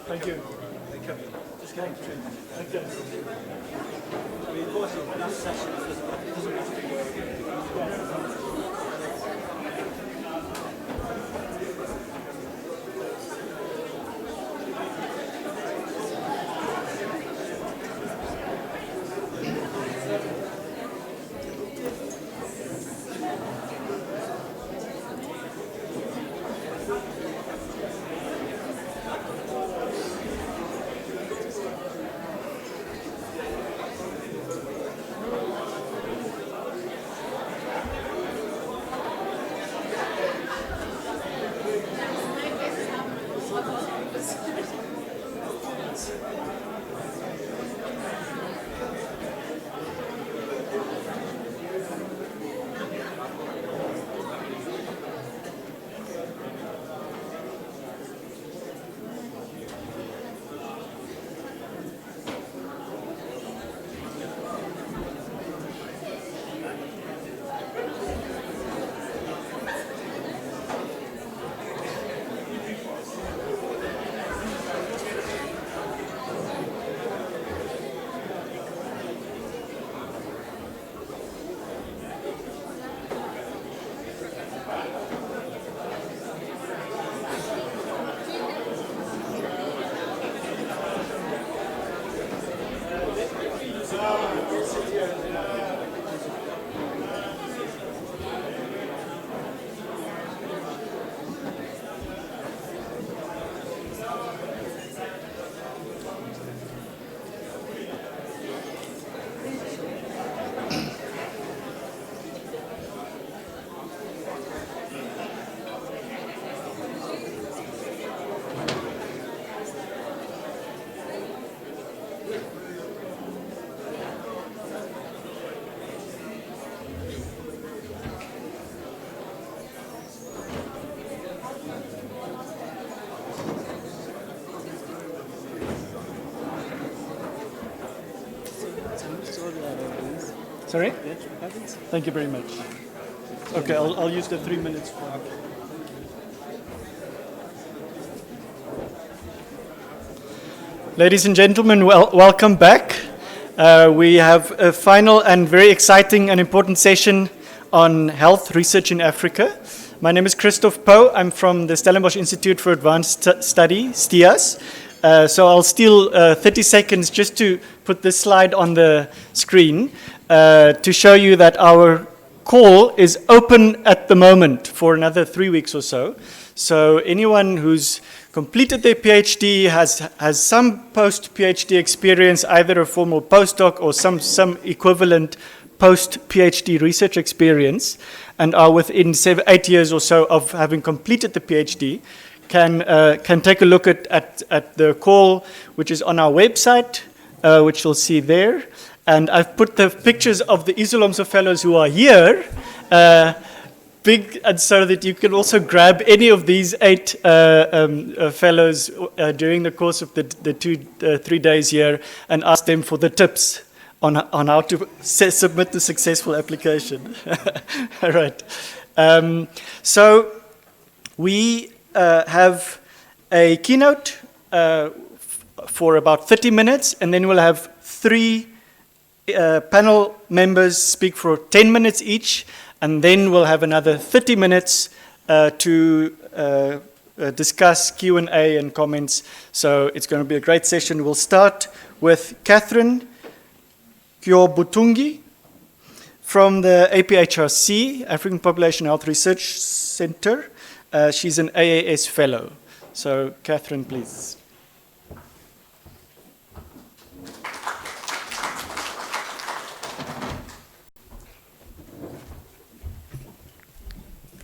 Thank you. Just getting through. Thank you. I mean, of course, last session doesn't have to be. Sorry? Thank you very much. Okay, I'll use the 3 minutes for. Ladies and gentlemen, welcome back. We have a final and very exciting and important session on health research in Africa. My name is Christoph Poe. I'm from the Stellenbosch Institute for Advanced Study, STIAS. So I'll steal 30 seconds just to put this slide on the screen to show you that our call is open at the moment for another 3 weeks or so. So anyone who's completed their PhD, has some post-PhD experience, either a formal postdoc or some equivalent post-PhD research experience, and are within 8 years or so of having completed the PhD, can take a look at the call, which is on our website, which you'll see there. And I've put the pictures of the Isolomse fellows who are here, big, and so that you can also grab any of these 8 fellows during the course of the 3 days here and ask them for the tips on how to submit the successful application. All right. So we have a keynote for about 30 minutes, and then we'll have 3 panel members speak for 10 minutes each, and then we'll have another 30 minutes to discuss Q&A and comments. So it's going to be a great session. We'll start with Catherine Kyobutungi from the APHRC, African Population Health Research Center. She's an AAS fellow. So Catherine, please.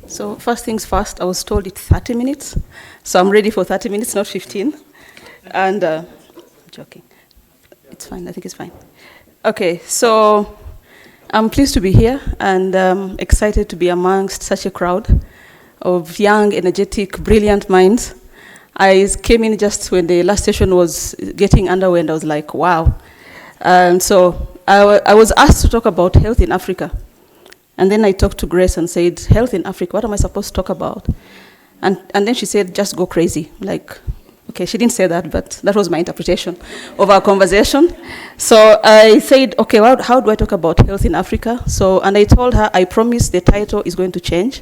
So first things first, I was told it's 30 minutes. So I'm ready for 30 minutes, not 15. And I'm joking. It's fine, I think it's fine. Okay, so I'm pleased to be here and excited to be amongst such a crowd of young, energetic, brilliant minds. I came in just when the last session was getting underway, and I was like, wow. And so I was asked to talk about health in Africa. And then I talked to Grace and said, health in Africa, what am I supposed to talk about? And then she said, just go crazy. Like, Okay, she didn't say that, but that was my interpretation of our conversation. So I said, okay, well, how do I talk about health in Africa? And I told her, I promise the title is going to change.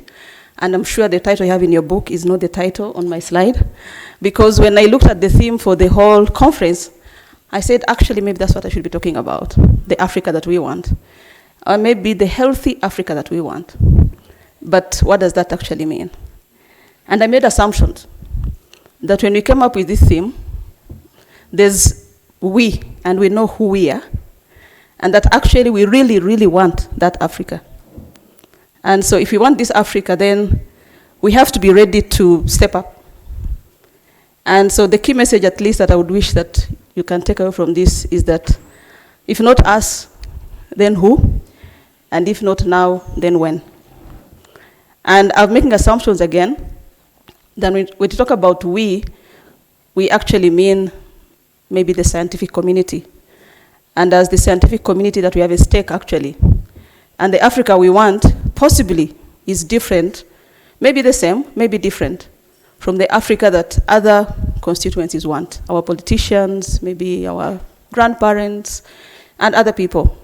And I'm sure the title you have in your book is not the title on my slide. Because when I looked at the theme for the whole conference, I said, actually, maybe that's what I should be talking about, the Africa that we want. Or maybe the healthy Africa that we want. But what does that actually mean? And I made assumptions that when we came up with this theme, there's we, and we know who we are, and that actually we really, really want that Africa. And so if we want this Africa, then we have to be ready to step up. And so the key message, at least, that I would wish that you can take away from this is that if not us, then who? And if not now, then when? And I'm making assumptions again. Then when we talk about we actually mean maybe the scientific community. And as the scientific community that we have a stake, actually. And the Africa we want possibly is different, maybe the same, maybe different, from the Africa that other constituencies want. Our politicians, maybe our grandparents, and other people.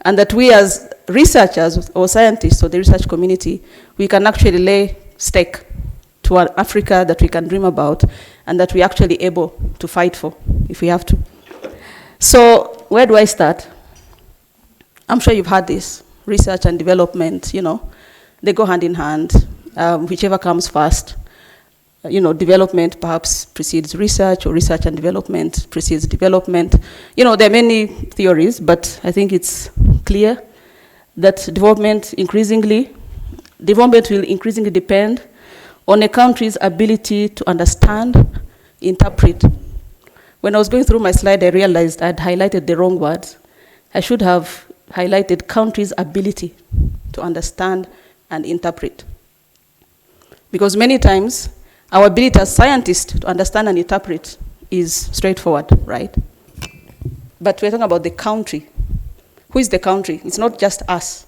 And that we as researchers or scientists or the research community, we can actually lay stake to an Africa that we can dream about and that we're actually able to fight for if we have to. So where do I start? I'm sure you've heard this. Research and development, they go hand in hand, whichever comes first. Development perhaps precedes research, or research and development precedes development. There are many theories, but I think it's clear that development will increasingly depend on a country's ability to understand, interpret. When I was going through my slide, I realized I'd highlighted the wrong words. I should have highlighted country's ability to understand and interpret. Because many times, our ability as scientists to understand and interpret is straightforward, right? But we're talking about the country. Who is the country? It's not just us.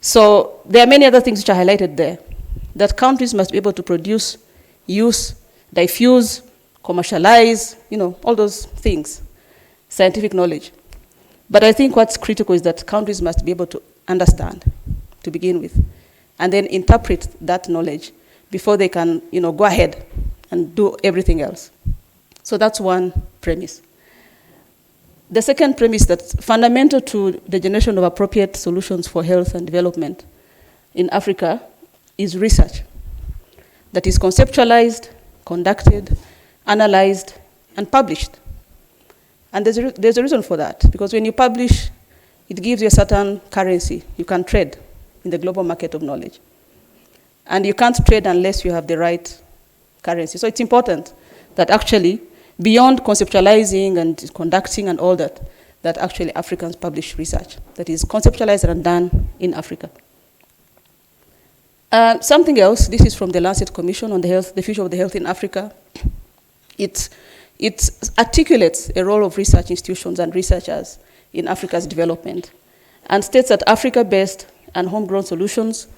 So there are many other things which are highlighted there. That countries must be able to produce, use, diffuse, commercialize, all those things, scientific knowledge. But I think what's critical is that countries must be able to understand, to begin with, and then interpret that knowledge before they can, go ahead and do everything else. So that's one premise. The second premise that's fundamental to the generation of appropriate solutions for health and development in Africa is research that is conceptualized, conducted, analyzed, and published. And there's a reason for that, because when you publish, it gives you a certain currency. You can trade in the global market of knowledge. And you can't trade unless you have the right currency. So it's important that actually, beyond conceptualizing and conducting and all that, that actually Africans publish research that is conceptualized and done in Africa. Something else, this is from the Lancet Commission on the future of the health in Africa. It articulates a role of research institutions and researchers in Africa's development and states that Africa-based and homegrown solutions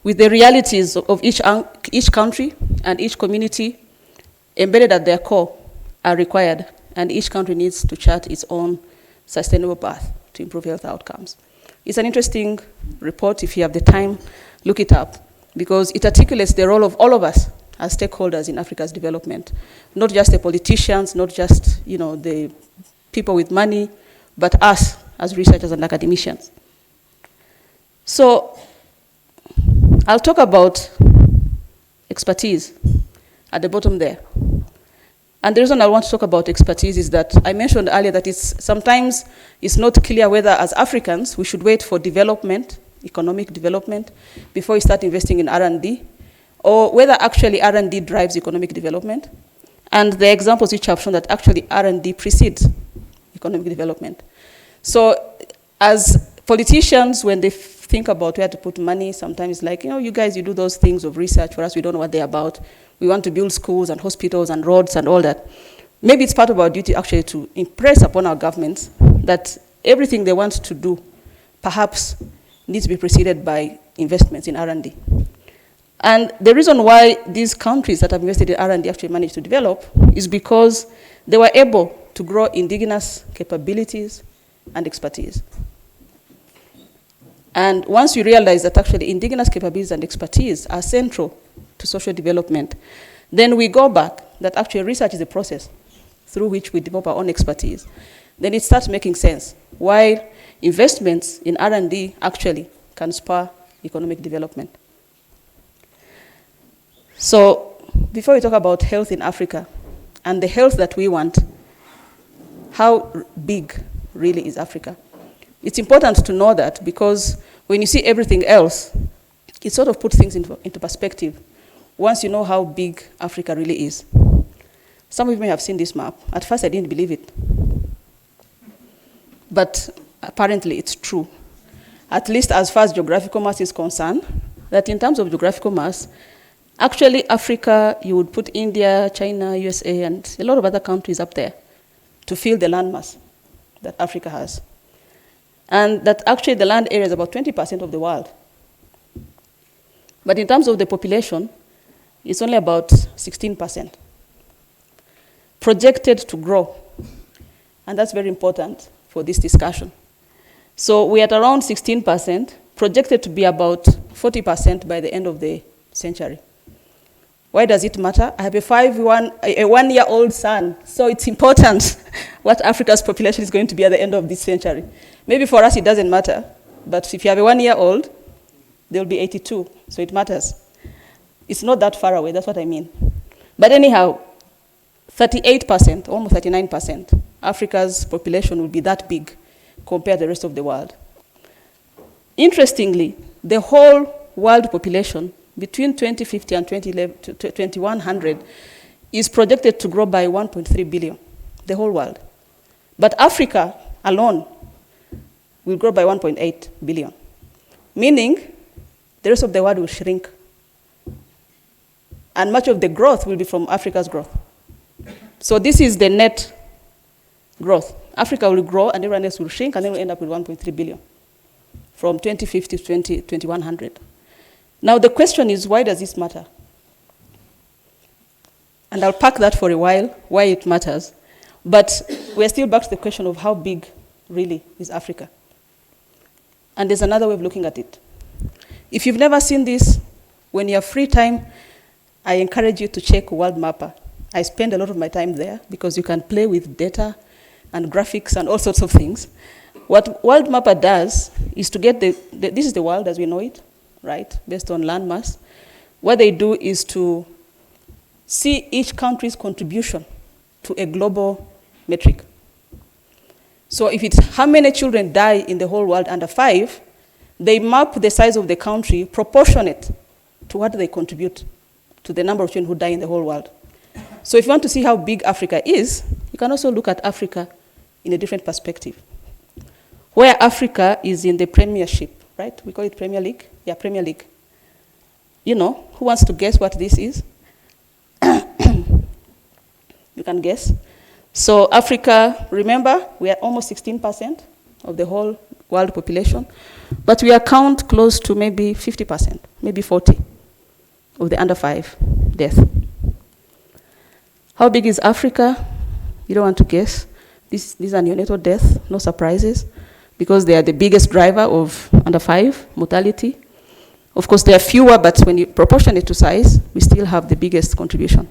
with the realities of each country and each community embedded at their core are required, and each country needs to chart its own sustainable path to improve health outcomes. It's an interesting report. If you have the time, look it up, because it articulates the role of all of us as stakeholders in Africa's development, not just the politicians, not just the people with money, but us as researchers and academicians. So I'll talk about expertise at the bottom there. And the reason I want to talk about expertise is that I mentioned earlier that sometimes it's not clear whether as Africans we should wait for development, economic development, before we start investing in R&D, or whether actually R&D drives economic development. And the examples which have shown that actually R&D precedes economic development. So as politicians, when they think about where to put money, sometimes it's like, you guys, you do those things of research for us, we don't know what they're about. We want to build schools and hospitals and roads and all that. Maybe it's part of our duty actually to impress upon our governments that everything they want to do perhaps needs to be preceded by investments in R&D. And the reason why these countries that have invested in R&D actually managed to develop is because they were able to grow indigenous capabilities and expertise. And once you realize that actually indigenous capabilities and expertise are central to social development, then we go back that actually research is a process through which we develop our own expertise. Then it starts making sense why investments in R&D actually can spur economic development. So before we talk about health in Africa and the health that we want, how big really is Africa? It's important to know that because when you see everything else, it sort of puts things into perspective once you know how big Africa really is. Some of you may have seen this map. At first I didn't believe it. But apparently it's true. At least as far as geographical mass is concerned, that in terms of geographical mass, actually Africa, you would put India, China, USA, and a lot of other countries up there to fill the landmass that Africa has. And that actually the land area is about 20% of the world. But in terms of the population, it's only about 16%. Projected to grow. And that's very important for this discussion. So we're at around 16%, projected to be about 40% by the end of the century. Why does it matter? I have a one-year-old son, so it's important what Africa's population is going to be at the end of this century. Maybe for us it doesn't matter, but if you have a one-year-old, they'll be 82, so it matters. It's not that far away, that's what I mean. But anyhow, 38%, almost 39%, Africa's population will be that big compared to the rest of the world. Interestingly, the whole world population between 2050 and 2100 is projected to grow by 1.3 billion, the whole world. But Africa alone will grow by 1.8 billion, meaning the rest of the world will shrink. And much of the growth will be from Africa's growth. So this is the net growth. Africa will grow and everyone else will shrink, and then we'll end up with 1.3 billion from 2050 to 2100. Now the question is, why does this matter? And I'll park that for a while, why it matters. But we're still back to the question of how big really is Africa. And there's another way of looking at it. If you've never seen this, when you have free time, I encourage you to check World Mapper. I spend a lot of my time there because you can play with data and graphics and all sorts of things. What World Mapper does is to get this is the world as we know it, right, based on landmass. What they do is to see each country's contribution to a global metric. So if it's how many children die in the whole world under 5, they map the size of the country proportionate to what they contribute to the number of children who die in the whole world. So if you want to see how big Africa is, you can also look at Africa in a different perspective. Where Africa is in the premiership, right? We call it Premier League. Yeah, Premier League. You know, who wants to guess what this is? You can guess. So Africa, remember, we are almost 16% of the whole world population, but we account close to maybe 50%, maybe 40% of the under 5 death. How big is Africa? You don't want to guess. These are neonatal death, no surprises, because they are the biggest driver of under 5 mortality. Of course, there are fewer, but when you proportion it to size, we still have the biggest contribution.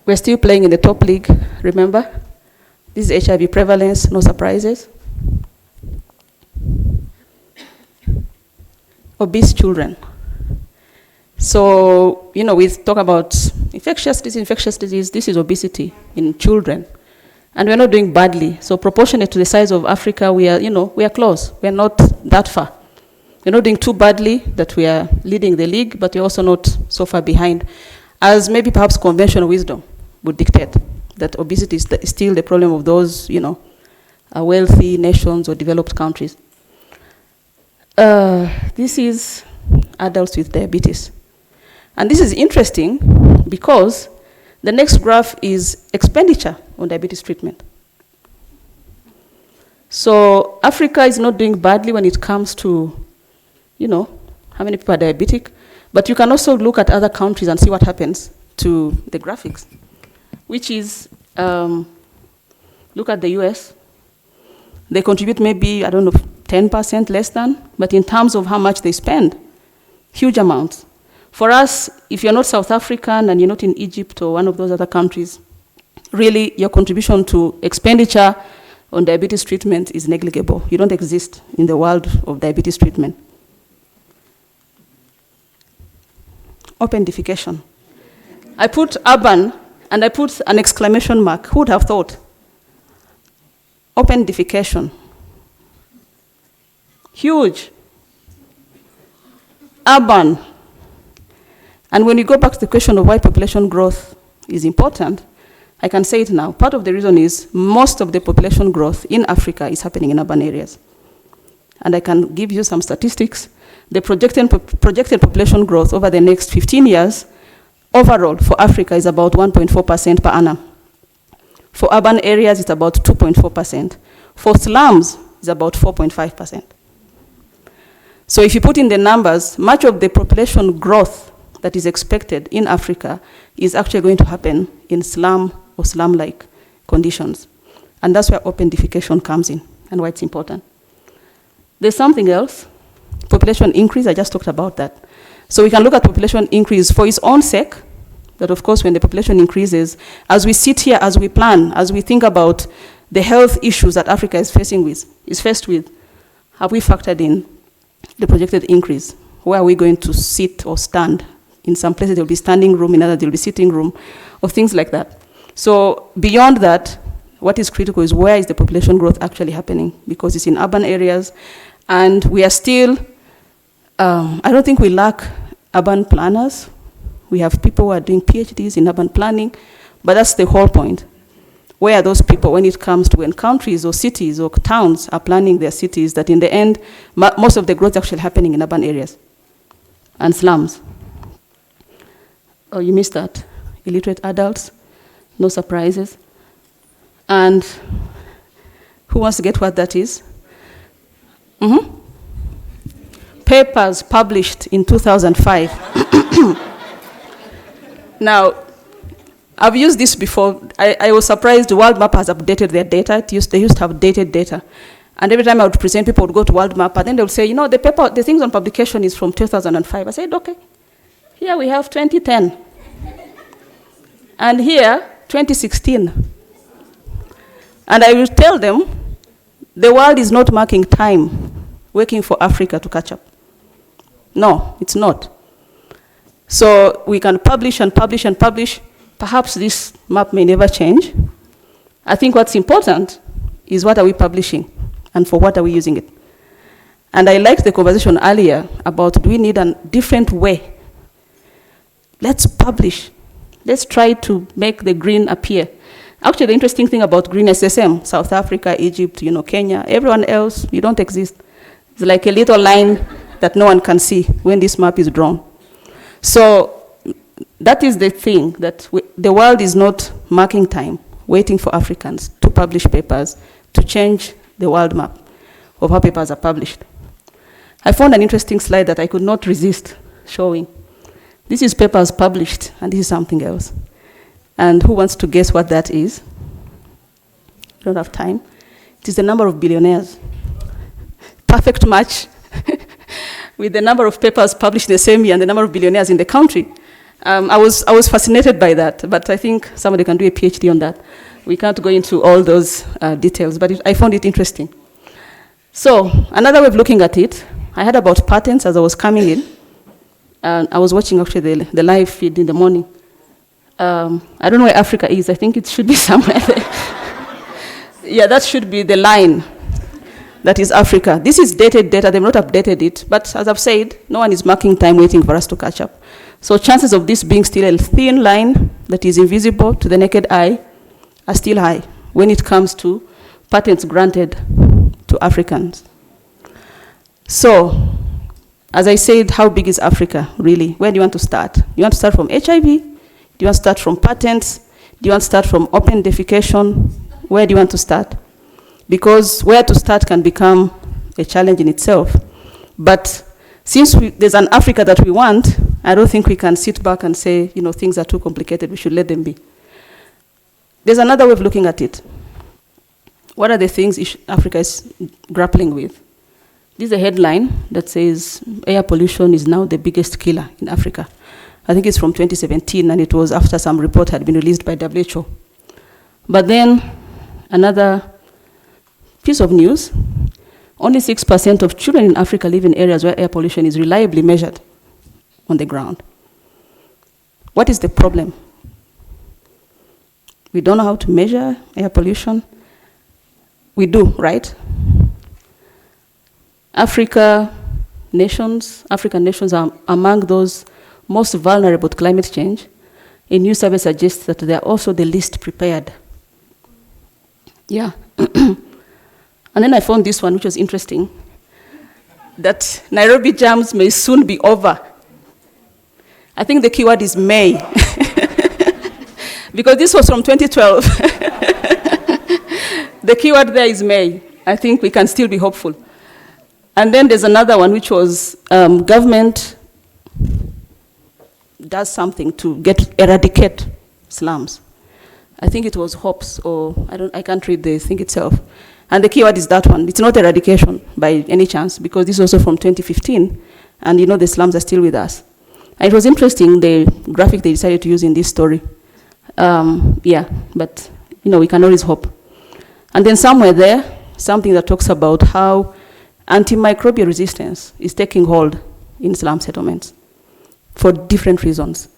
We're still playing in the top league, remember? This is HIV prevalence, no surprises. Obese children. So, you know, we talk about infectious disease, this is obesity in children. And we're not doing badly. So proportionate to the size of Africa, we are close. We're not that far. We're not doing too badly that we are leading the league, but we're also not so far behind, as maybe perhaps conventional wisdom would dictate, that obesity is still the problem of those, wealthy nations or developed countries. This is adults with diabetes. And this is interesting because the next graph is expenditure on diabetes treatment. So Africa is not doing badly when it comes to how many people are diabetic. But you can also look at other countries and see what happens to the graphics, which is, look at the US. They contribute maybe, 10% less than, but in terms of how much they spend, huge amounts. For us, if you're not South African and you're not in Egypt or one of those other countries, really your contribution to expenditure on diabetes treatment is negligible. You don't exist in the world of diabetes treatment. Open defecation. I put urban and I put an exclamation mark. Who would have thought? Open defecation. Huge. Urban. And when you go back to the question of why population growth is important, I can say it now. Part of the reason is most of the population growth in Africa is happening in urban areas. And I can give you some statistics. The projected population growth over the next 15 years, overall for Africa, is about 1.4% per annum. For urban areas, it's about 2.4%. For slums, it's about 4.5%. So if you put in the numbers, much of the population growth that is expected in Africa is actually going to happen in slum or slum-like conditions. And that's where open defecation comes in and why it's important. There's something else. Population increase, I just talked about that. So we can look at population increase for its own sake, that of course when the population increases, as we sit here, as we plan, as we think about the health issues that Africa is faced with, have we factored in the projected increase? Where are we going to sit or stand? In some places there will be standing room, in others there will be sitting room, or things like that. So beyond that, what is critical is where is the population growth actually happening? Because it's in urban areas, and we are still, I don't think we lack urban planners. We have people who are doing PhDs in urban planning, but that's the whole point. Where are those people when it comes to when countries or cities or towns are planning their cities, that in the end, most of the growth is actually happening in urban areas and slums. Oh, you missed that. Illiterate adults, no surprises. And who wants to get what that is? Papers published in 2005. Now, I've used this before. I was surprised the World Map has updated their data. They used to have dated data. And every time I would present, people would go to World Map, and then they would say, the things on publication is from 2005. I said, okay. Here we have 2010. And here, 2016. And I will tell them, the world is not marking time, waiting for Africa to catch up. No, it's not. So we can publish and publish and publish. Perhaps this map may never change. I think what's important is what are we publishing and for what are we using it. And I liked the conversation earlier about do we need a different way. Let's publish. Let's try to make the green appear. Actually, the interesting thing about green SSM, South Africa, Egypt, Kenya, everyone else, you don't exist. It's like a little line that no one can see when this map is drawn. So that is the thing, that the world is not marking time, waiting for Africans to publish papers to change the world map of how papers are published. I found an interesting slide that I could not resist showing. This is papers published, and this is something else. And who wants to guess what that is? I don't have time. It is the number of billionaires. Perfect match with the number of papers published the same year and the number of billionaires in the country. I was fascinated by that, but I think somebody can do a PhD on that. We can't go into all those details, but I found it interesting. So another way of looking at it, I heard about patents as I was coming in. I was watching actually the live feed in the morning. I don't know where Africa is. I think it should be somewhere there. Yeah, that should be the line. That is Africa. This is dated data. They've not updated it. But as I've said, no one is marking time waiting for us to catch up. So chances of this being still a thin line that is invisible to the naked eye are still high when it comes to patents granted to Africans. So, as I said, how big is Africa, really? Where do you want to start? You want to start from HIV? Do you want to start from patents? Do you want to start from open defecation? Where do you want to start? Because where to start can become a challenge in itself. But since there's an Africa that we want, I don't think we can sit back and say, things are too complicated, we should let them be. There's another way of looking at it. What are the things Africa is grappling with? This is a headline that says air pollution is now the biggest killer in Africa. I think it's from 2017, and it was after some report had been released by WHO. But then another piece of news, only 6% of children in Africa live in areas where air pollution is reliably measured on the ground. What is the problem? We don't know how to measure air pollution. We do, right? African nations are among those most vulnerable to climate change. A new survey suggests that they are also the least prepared. Yeah. And then I found this one, which was interesting, that Nairobi jams may soon be over. I think the keyword is may. Because this was from 2012. The keyword there is may. I think we can still be hopeful. And then there's another one, which was government does something to eradicate slums. I think it was HOPS, or I can't read the thing itself. And the keyword is that one. It's not eradication by any chance, because this is also from 2015, and the slums are still with us. And it was interesting, the graphic they decided to use in this story. But we can always hope. And then somewhere there, something that talks about how antimicrobial resistance is taking hold in slum settlements for different reasons.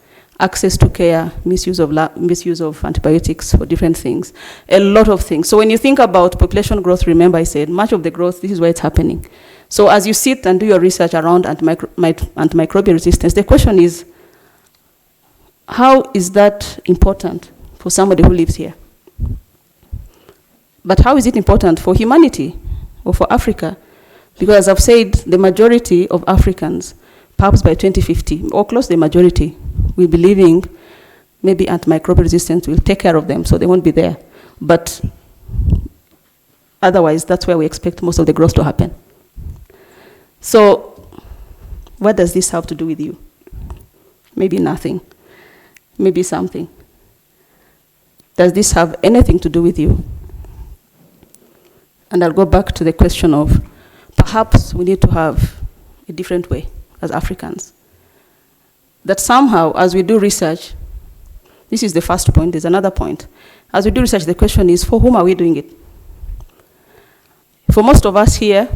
Access to care, misuse of antibiotics for different things, a lot of things. So when you think about population growth, remember I said much of the growth, this is where it's happening. So as you sit and do your research around antimicrobial resistance, the question is, how is that important for somebody who lives here? But how is it important for humanity or for Africa? Because as I've said, the majority of Africans, perhaps by 2050, or close to the majority, will be living, maybe antimicrobial resistance will take care of them, so they won't be there. But otherwise, that's where we expect most of the growth to happen. So what does this have to do with you? Maybe nothing. Maybe something. Does this have anything to do with you? And I'll go back to the question of perhaps we need to have a different way as Africans. That somehow, as we do research, this is the first point, there's another point. As we do research, the question is, for whom are we doing it? For most of us here,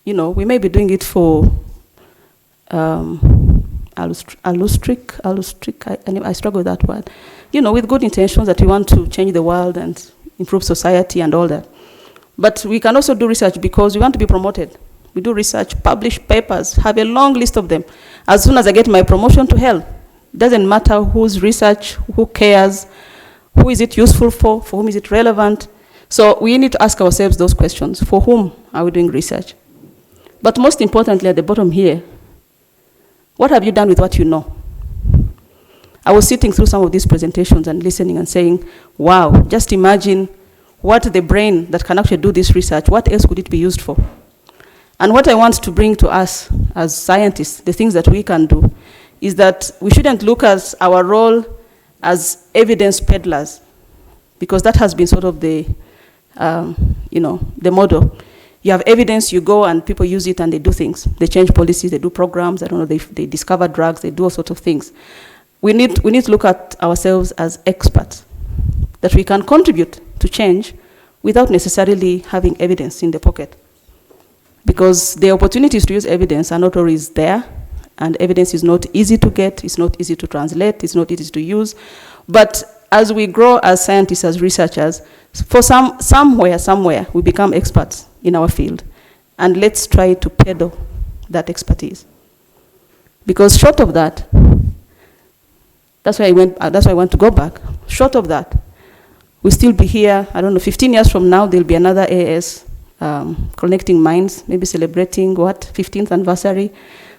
we may be doing it for I struggle with that word. With good intentions that we want to change the world and improve society and all that. But we can also do research because we want to be promoted. We do research, publish papers, have a long list of them. As soon as I get my promotion, to hell. Doesn't matter whose research, who cares, who is it useful for whom is it relevant. So we need to ask ourselves those questions. For whom are we doing research? But most importantly, at the bottom here, what have you done with what you know? I was sitting through some of these presentations and listening and saying, wow, just imagine what the brain that can actually do this research, what else could it be used for? And what I want to bring to us as scientists, the things that we can do, is that we shouldn't look at our role as evidence peddlers, because that has been sort of the model. You have evidence, you go and people use it and they do things. They change policies, they do programs, they discover drugs, they do all sorts of things. We need to look at ourselves as experts, that we can contribute to change without necessarily having evidence in the pocket. Because the opportunities to use evidence are not always there, and evidence is not easy to get, it's not easy to translate, it's not easy to use. But as we grow as scientists, as researchers, for somewhere, we become experts in our field. And let's try to peddle that expertise. Because short of that, that's why I want to go back. Short of that, we'll still be here, 15 years from now, there'll be another AS, Connecting Minds, maybe celebrating, 15th anniversary,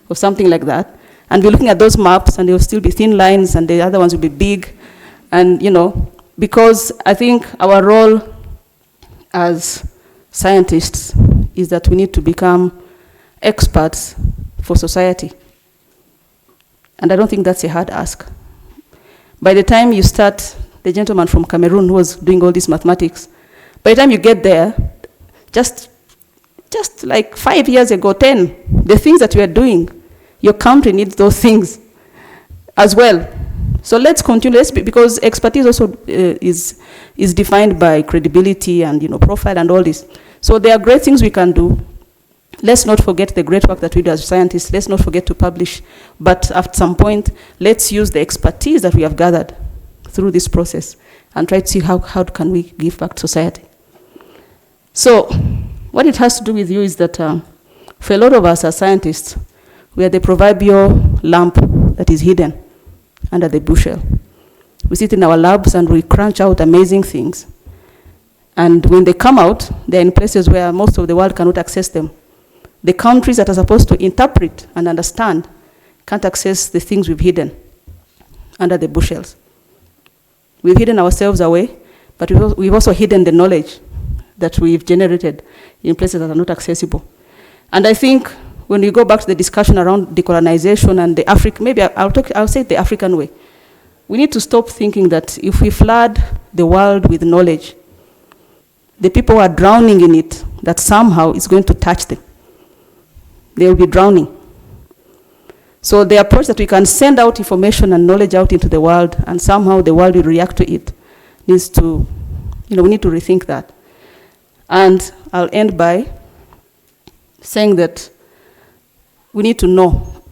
or something like that. And we're looking at those maps, and there will still be thin lines, and the other ones will be big. And, because I think our role as scientists is that we need to become experts for society. And I don't think that's a hard ask. By the time you start, the gentleman from Cameroon who was doing all this mathematics, by the time you get there, just like 5 years ago, 10, the things that we are doing, your country needs those things as well. So let's continue, because expertise also is defined by credibility and profile and all this. So there are great things we can do. Let's not forget the great work that we do as scientists. Let's not forget to publish. But at some point, let's use the expertise that we have gathered through this process and try to see how can we give back to society. So what it has to do with you is that for a lot of us as scientists, we are the proverbial lamp that is hidden under the bushel. We sit in our labs and we crunch out amazing things. And when they come out, they're in places where most of the world cannot access them. The countries that are supposed to interpret and understand can't access the things we've hidden under the bushels. We've hidden ourselves away, but we've also hidden the knowledge that we've generated in places that are not accessible. And I think when we go back to the discussion around decolonization and the African, maybe I'll say it the African way. We need to stop thinking that if we flood the world with knowledge, the people who are drowning in it, that somehow it's going to touch them. They will be drowning. So the approach that we can send out information and knowledge out into the world, and somehow the world will react to it, needs to, we need to rethink that. And I'll end by saying that we need to know,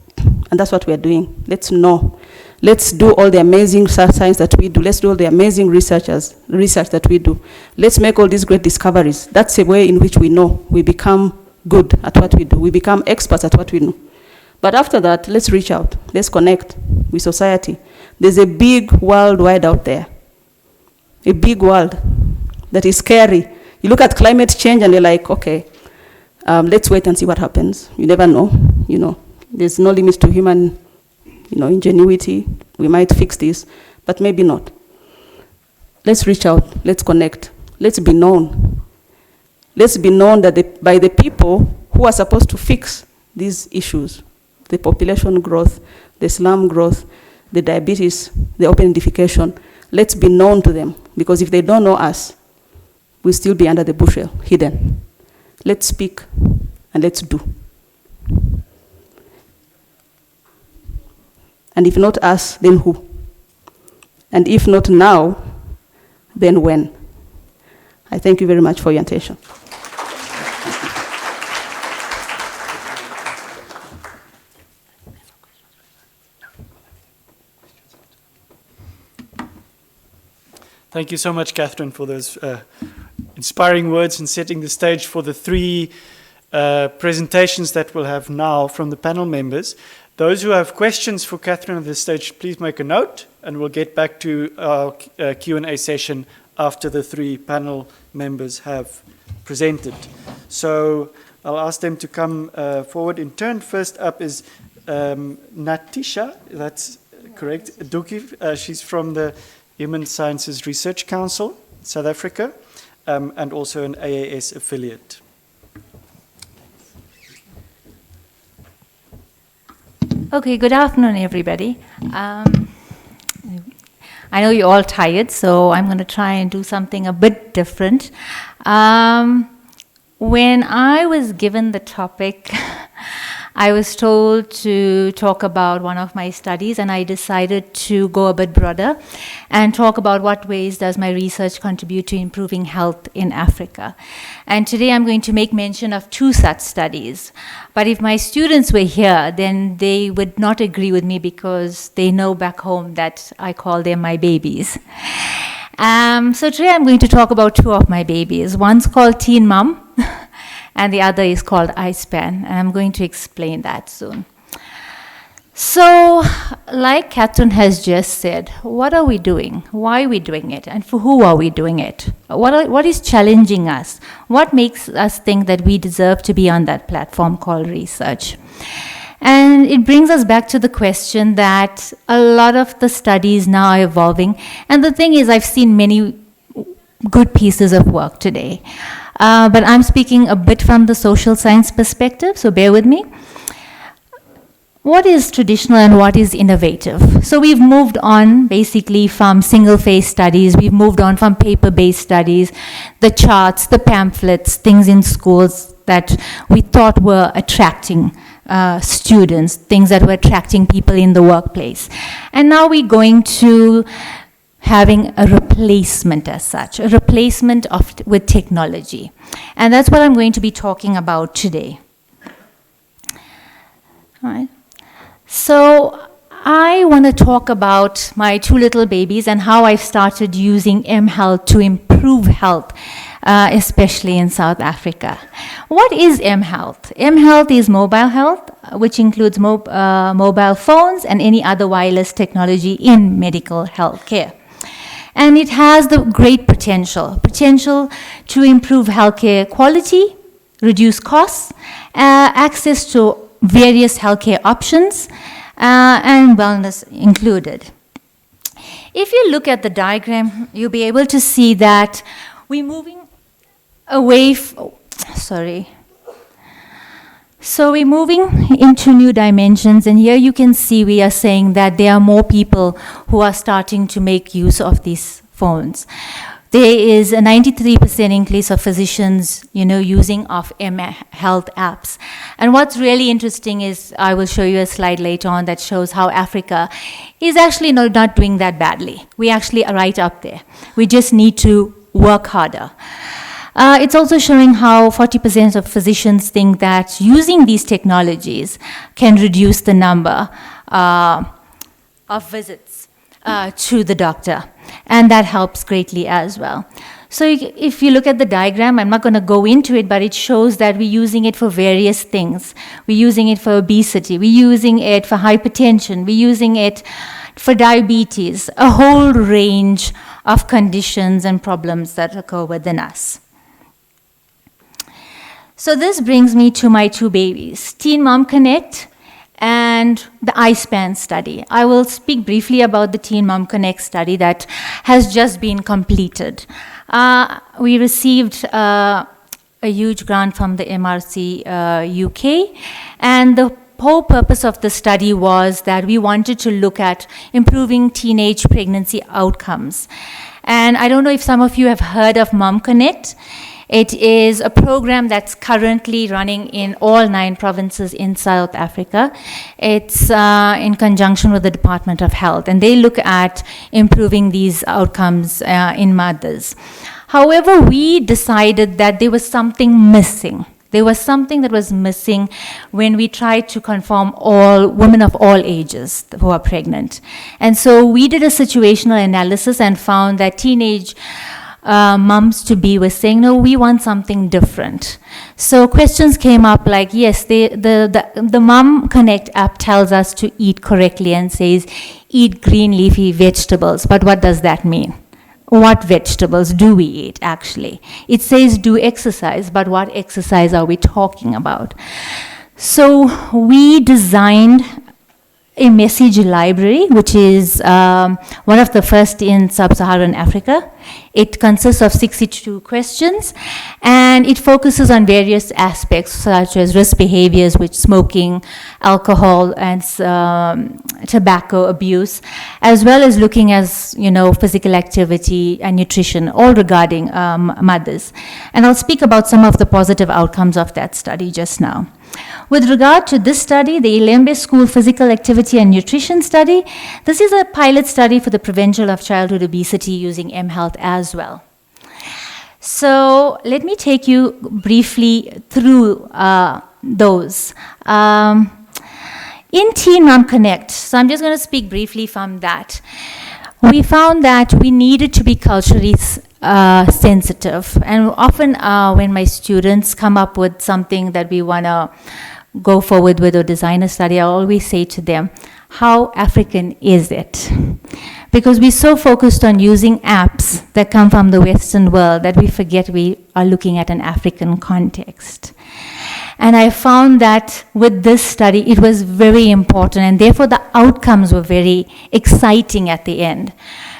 and that's what we're doing. Let's know. Let's do all the amazing science that we do. Let's do all the amazing research that we do. Let's make all these great discoveries. That's a way in which we know. We become good at what we do. We become experts at what we do. But after that, let's reach out. Let's connect with society. There's a big world wide out there. A big world that is scary. You look at climate change and you're like, okay, let's wait and see what happens. You never know. There's no limit to human, ingenuity. We might fix this, but maybe not. Let's reach out. Let's connect. Let's be known. Let's be known that by the people who are supposed to fix these issues, the population growth, the slum growth, the diabetes, the open defecation. Let's be known to them, because if they don't know us, we'll still be under the bushel, hidden. Let's speak and let's do. And if not us, then who? And if not now, then when? I thank you very much for your attention. Thank you so much, Catherine, for those inspiring words and setting the stage for the three presentations that we'll have now from the panel members. Those who have questions for Catherine at this stage, please make a note, and we'll get back to our Q&A session after the three panel members have presented. So I'll ask them to come forward in turn. First up is Natisha, that's correct, Duki. She's from the Human Sciences Research Council, South Africa, and also an AAS affiliate. Okay, good afternoon, everybody. I know you're all tired, so I'm going to try and do something a bit different. When I was given the topic, I was told to talk about one of my studies, and I decided to go a bit broader and talk about what ways does my research contribute to improving health in Africa. And today I'm going to make mention of two such studies. But if my students were here, then they would not agree with me, because they know back home that I call them my babies. So today I'm going to talk about two of my babies. One's called Teen Mom, and the other is called iSpan, and I'm going to explain that soon. So, like Catherine has just said, what are we doing? Why are we doing it? And for who are we doing it? What is challenging us? What makes us think that we deserve to be on that platform called research? And it brings us back to the question that a lot of the studies now are evolving. And the thing is, I've seen many good pieces of work today. But I'm speaking a bit from the social science perspective, so bear with me. what is traditional and what is innovative? So we've moved on basically from single-phase studies, we've moved on from paper-based studies, the charts, the pamphlets, things in schools that we thought were attracting students, things that were attracting people in the workplace. And now we're going to having a replacement as such, a replacement with technology. And that's what I'm going to be talking about today. All right. So I want to talk about my two little babies and how I've started using mHealth to improve health, especially in South Africa. What is mHealth? mHealth is mobile health, which includes mobile phones and any other wireless technology in medical health care. And it has the great potential to improve healthcare quality, reduce costs, access to various healthcare options, and wellness included. If you look at the diagram, you'll be able to see that we're moving away, So we're moving into new dimensions, and here you can see we are saying that there are more people who are starting to make use of these phones. There is a 93% increase of physicians, using of mHealth apps. And what's really interesting is, I will show you a slide later on that shows how Africa is actually not doing that badly. We actually are right up there. We just need to work harder. It's also showing how 40% of physicians think that using these technologies can reduce the number of visits to the doctor, and that helps greatly as well. So if you look at the diagram, I'm not going to go into it, but it shows that we're using it for various things. We're using it for obesity, we're using it for hypertension, we're using it for diabetes, a whole range of conditions and problems that occur within us. So this brings me to my two babies, Teen Mom Connect and the iSpan study. I will speak briefly about the Teen Mom Connect study that has just been completed. We received a huge grant from the MRC UK, and the whole purpose of the study was that we wanted to look at improving teenage pregnancy outcomes. And I don't know if some of you have heard of Mom Connect. It is a program that's currently running in all 9 provinces in South Africa. It's in conjunction with the Department of Health, and they look at improving these outcomes in mothers. However, we decided that there was something missing. There was something that was missing when we tried to confirm all women of all ages who are pregnant. And so we did a situational analysis and found that teenage moms-to-be were saying, no, we want something different. So questions came up like, yes, the Mom Connect app tells us to eat correctly and says, eat green leafy vegetables. But what does that mean? What vegetables do we eat, actually? It says do exercise, but what exercise are we talking about? So we designed a message library, which is one of the first in sub-Saharan Africa. It consists of 62 questions, and it focuses on various aspects such as risk behaviors, which smoking, alcohol, and tobacco abuse, as well as looking as physical activity and nutrition, all regarding mothers. And I'll speak about some of the positive outcomes of that study just now. With regard to this study, the Ilembe School Physical Activity and Nutrition Study, this is a pilot study for the prevention of childhood obesity using mHealth as well. So let me take you briefly through those. In Teen Mom Connect, so I'm just going to speak briefly from that. We found that we needed to be culturally sensitive. And often when my students come up with something that we want to go forward with or design a study, I always say to them, how African is it? Because we're so focused on using apps that come from the Western world that we forget we are looking at an African context. And I found that with this study, it was very important, and therefore the outcomes were very exciting at the end,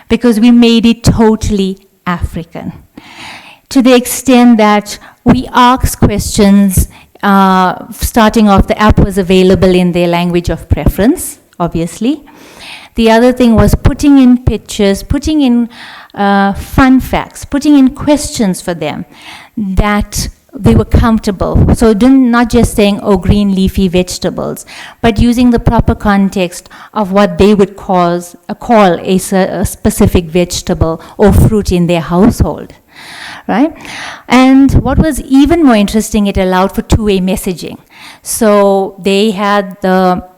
because we made it totally African, to the extent that we ask questions starting off, the app was available in their language of preference, obviously. The other thing was putting in pictures, putting in fun facts, putting in questions for them that they were comfortable. So not just saying, oh, green leafy vegetables, but using the proper context of what they would call a specific vegetable or fruit in their household, right? And what was even more interesting, it allowed for two-way messaging. So they had the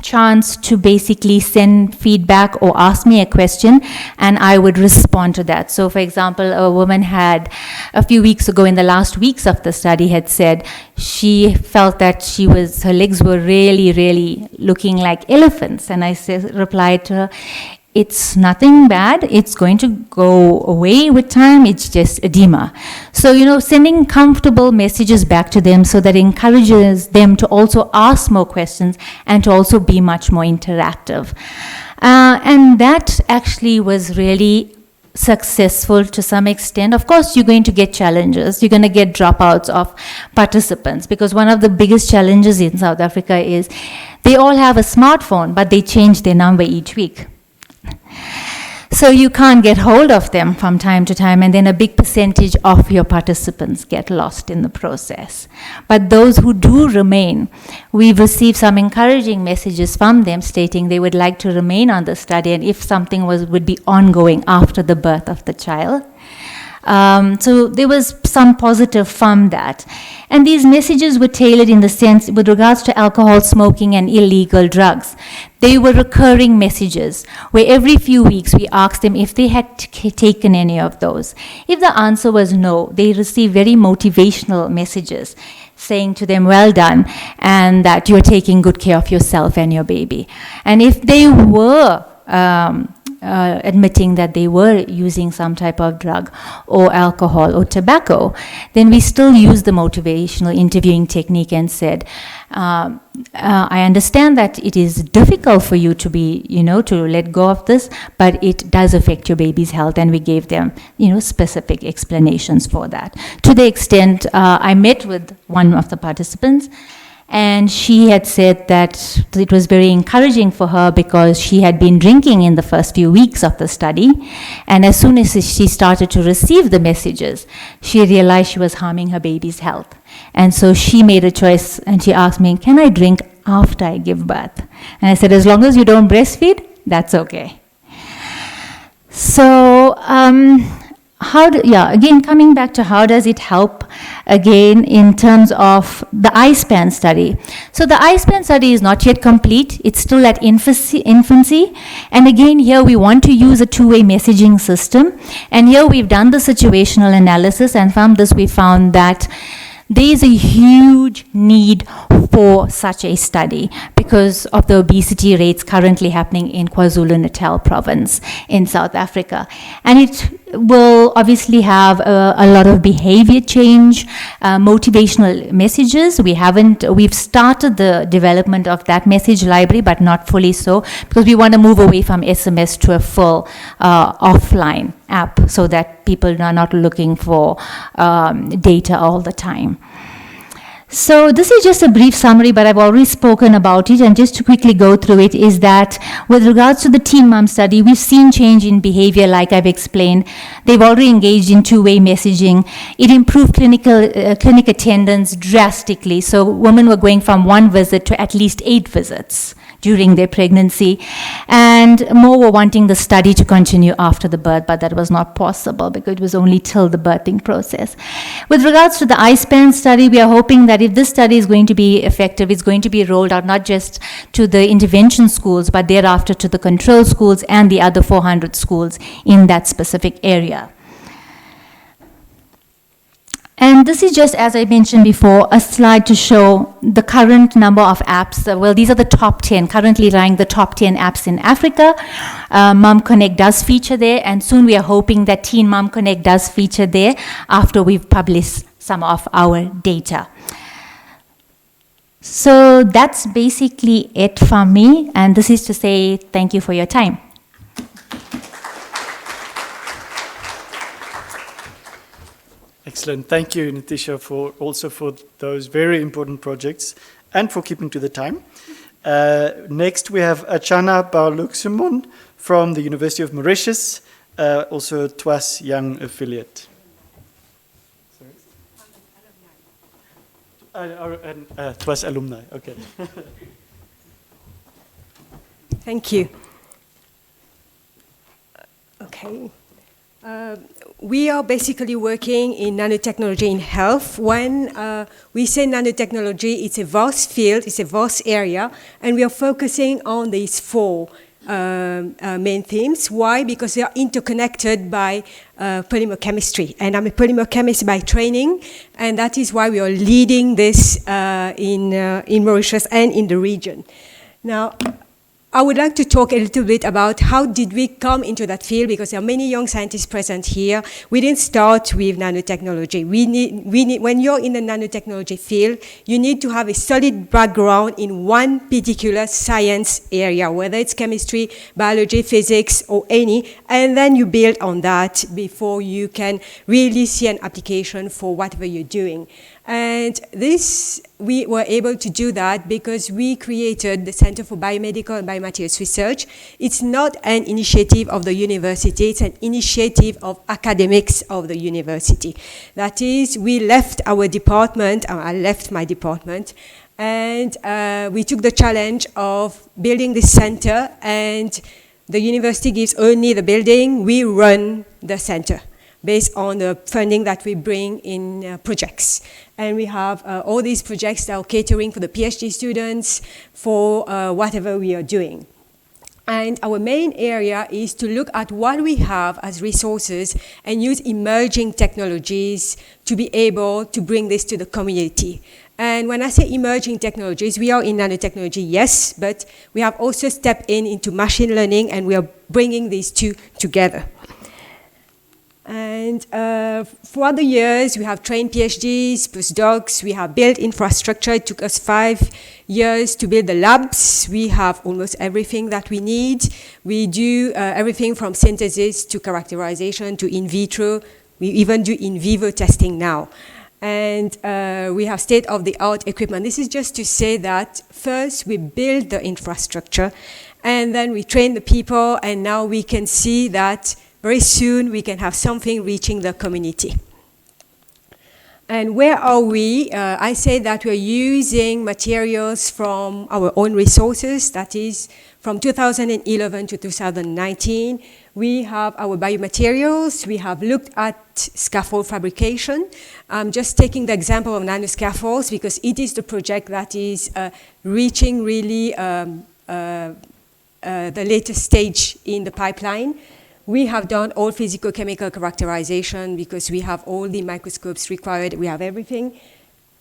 chance to basically send feedback or ask me a question, and I would respond to that. So for example, a woman had a few weeks ago, in the last weeks of the study, had said she felt that her legs were really looking like elephants, and I replied to her, it's nothing bad, it's going to go away with time, it's just edema. So, sending comfortable messages back to them so that it encourages them to also ask more questions and to also be much more interactive. And that actually was really successful to some extent. Of course, you're going to get challenges. You're going to get dropouts of participants, because one of the biggest challenges in South Africa is they all have a smartphone, but they change their number each week. So you can't get hold of them from time to time, and then a big percentage of your participants get lost in the process. But those who do remain, we've received some encouraging messages from them stating they would like to remain on the study, and if something would be ongoing after the birth of the child. So there was some positive from that. And these messages were tailored in the sense with regards to alcohol, smoking, and illegal drugs. They were recurring messages where every few weeks we asked them if they had taken any of those. If the answer was no, they received very motivational messages saying to them, well done, and that you're taking good care of yourself and your baby. And if they were admitting that they were using some type of drug or alcohol or tobacco, then we still used the motivational interviewing technique and said, I understand that it is difficult for you to to let go of this, but it does affect your baby's health, and we gave them, specific explanations for that. To the extent, I met with one of the participants, and she had said that it was very encouraging for her because she had been drinking in the first few weeks of the study. And as soon as she started to receive the messages, she realized she was harming her baby's health. And so she made a choice, and she asked me, can I drink after I give birth? And I said, as long as you don't breastfeed, that's okay. So, again, coming back to how does it help, again, in terms of the iSpan study. So the iSpan study is not yet complete. It's still at infancy. And again, here we want to use a two-way messaging system. And here we've done the situational analysis, and from this we found that there is a huge need for such a study because of the obesity rates currently happening in KwaZulu-Natal province in South Africa. And it will obviously have a lot of behavior change, motivational messages. We've started the development of that message library, but not fully so, because we want to move away from SMS to a full offline app so that people are not looking for data all the time. So this is just a brief summary, but I've already spoken about it, and just to quickly go through it is that with regards to the Teen Mom study, we've seen change in behavior like I've explained. They've already engaged in two-way messaging. It improved clinic attendance drastically. So women were going from 1 visit to at least 8 visits during their pregnancy, and more were wanting the study to continue after the birth, but that was not possible because it was only till the birthing process. With regards to the iSpan study, we are hoping that if this study is going to be effective, it's going to be rolled out not just to the intervention schools, but thereafter to the control schools and the other 400 schools in that specific area. And this is just, as I mentioned before, a slide to show the current number of apps. Well, these are the top 10, currently running the top 10 apps in Africa. Mom Connect does feature there, and soon we are hoping that Teen Mom Connect does feature there after we've published some of our data. So that's basically it from me, and this is to say thank you for your time. Excellent. Thank you, Natisha, for those very important projects and for keeping to the time. Next, we have Achana Baoluximon from the University of Mauritius, also a TWAS Young affiliate. TWAS alumni, okay. Thank you. Okay. We are basically working in nanotechnology in health. When we say nanotechnology, it's a vast field, it's a vast area, and we are focusing on these four main themes. Why? Because they are interconnected by polymer chemistry. And I'm a polymer chemist by training, and that is why we are leading this in Mauritius and in the region. Now, I would like to talk a little bit about how did we come into that field, because there are many young scientists present here. We didn't start with nanotechnology. When you're in the nanotechnology field, you need to have a solid background in one particular science area, whether it's chemistry, biology, physics, or any, and then you build on that before you can really see an application for whatever you're doing. And we were able to do that because we created the Center for Biomedical and Biomaterials Research. It's not an initiative of the university, it's an initiative of academics of the university. That is, we left our department, I left my department, and we took the challenge of building this center, and the university gives only the building, we run the center based on the funding that we bring in projects. And we have all these projects that are catering for the PhD students, for whatever we are doing. And our main area is to look at what we have as resources and use emerging technologies to be able to bring this to the community. And when I say emerging technologies, we are in nanotechnology, yes, but we have also stepped into machine learning, and we are bringing these two together. And throughout the years, we have trained PhDs, postdocs, we have built infrastructure. It took us 5 years to build the labs. We have almost everything that we need. We do everything from synthesis to characterization to in vitro. We even do in vivo testing now. And we have state-of-the-art equipment. This is just to say that first we build the infrastructure, and then we train the people, and now we can see that very soon we can have something reaching the community. And where are we? I say that we're using materials from our own resources. That is, from 2011 to 2019, we have our biomaterials. We have looked at scaffold fabrication. I'm just taking the example of nanoscaffolds because it is the project that is reaching really the latest stage in the pipeline. We have done all physical-chemical characterization because we have all the microscopes required. We have everything.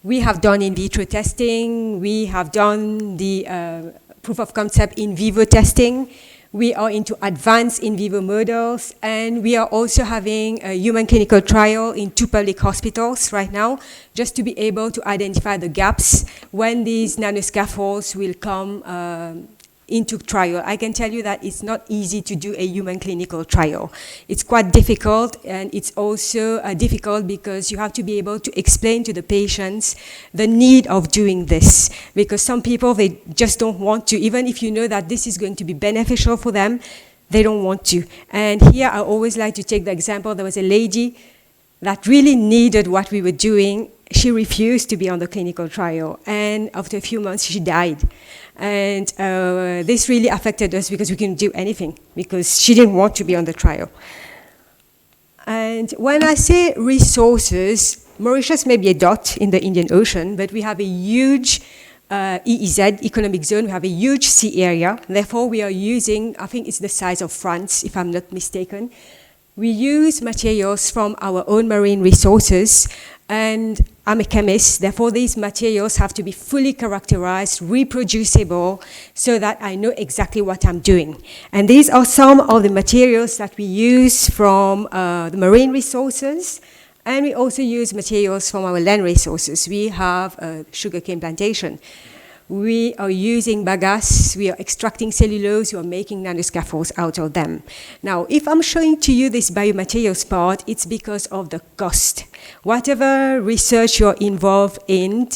We have done in vitro testing. We have done the proof of concept in vivo testing. We are into advanced in vivo models. And we are also having a human clinical trial in 2 public hospitals right now, just to be able to identify the gaps when these nanoscaffolds will come into trial. I can tell you that it's not easy to do a human clinical trial. It's quite difficult, and it's also difficult because you have to be able to explain to the patients the need of doing this, because some people, they just don't want to. Even if you know that this is going to be beneficial for them, they don't want to. And here I always like to take the example. There was a lady that really needed what we were doing. She refused to be on the clinical trial, and after a few months she died. And this really affected us because we couldn't do anything because she didn't want to be on the trial. And when I say resources, Mauritius may be a dot in the Indian Ocean, but we have a huge EEZ, economic zone. We have a huge sea area. Therefore, we are using, I think it's the size of France, if I'm not mistaken. We use materials from our own marine resources, and I'm a chemist, therefore these materials have to be fully characterized, reproducible, so that I know exactly what I'm doing. And these are some of the materials that we use from the marine resources, and we also use materials from our land resources. We have a sugarcane plantation. we are using bagasse, we are extracting cellulose, we are making nanoscaffolds out of them. Now, if I'm showing to you this biomaterials part, it's because of the cost. Whatever research you're involved in,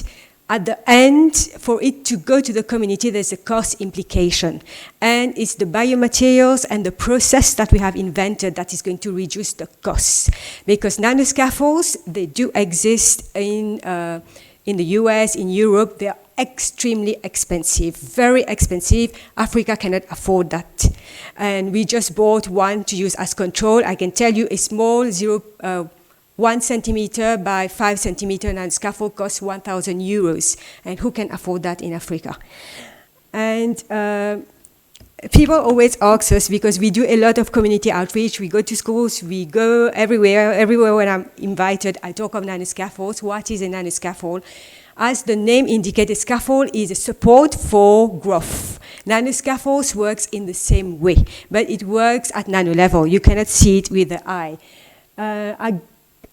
at the end, for it to go to the community, there's a cost implication. And it's the biomaterials and the process that we have invented that is going to reduce the costs. Because nanoscaffolds, they do exist in the US, in Europe. They are extremely expensive, very expensive. Africa cannot afford that. And we just bought one to use as control. I can tell you a small 1 centimeter by 5 centimeter nanoscaffold costs 1,000 euros. And who can afford that in Africa? And people always ask us, because we do a lot of community outreach, we go to schools, we go everywhere when I'm invited, I talk of nanoscaffolds. What is a nanoscaffold? As the name indicates, a scaffold is a support for growth. Nanoscaffolds works in the same way, but it works at nano level. You cannot see it with the eye.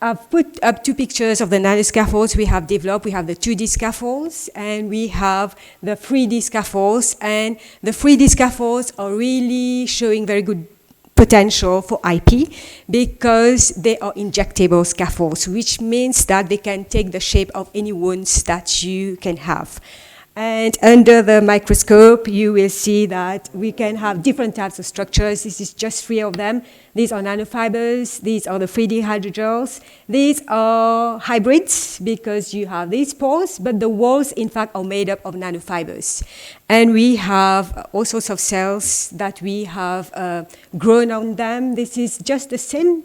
I've put up 2 pictures of the nanoscaffolds we have developed. We have the 2D scaffolds and we have the 3D scaffolds. And the 3D scaffolds are really showing very good potential for IP because they are injectable scaffolds, which means that they can take the shape of any wounds that you can have. And under the microscope, you will see that we can have different types of structures. This is just 3 of them. These are nanofibers. These are the 3D hydrogels. These are hybrids because you have these pores, but the walls, in fact, are made up of nanofibers. And we have all sorts of cells that we have grown on them. This is just the same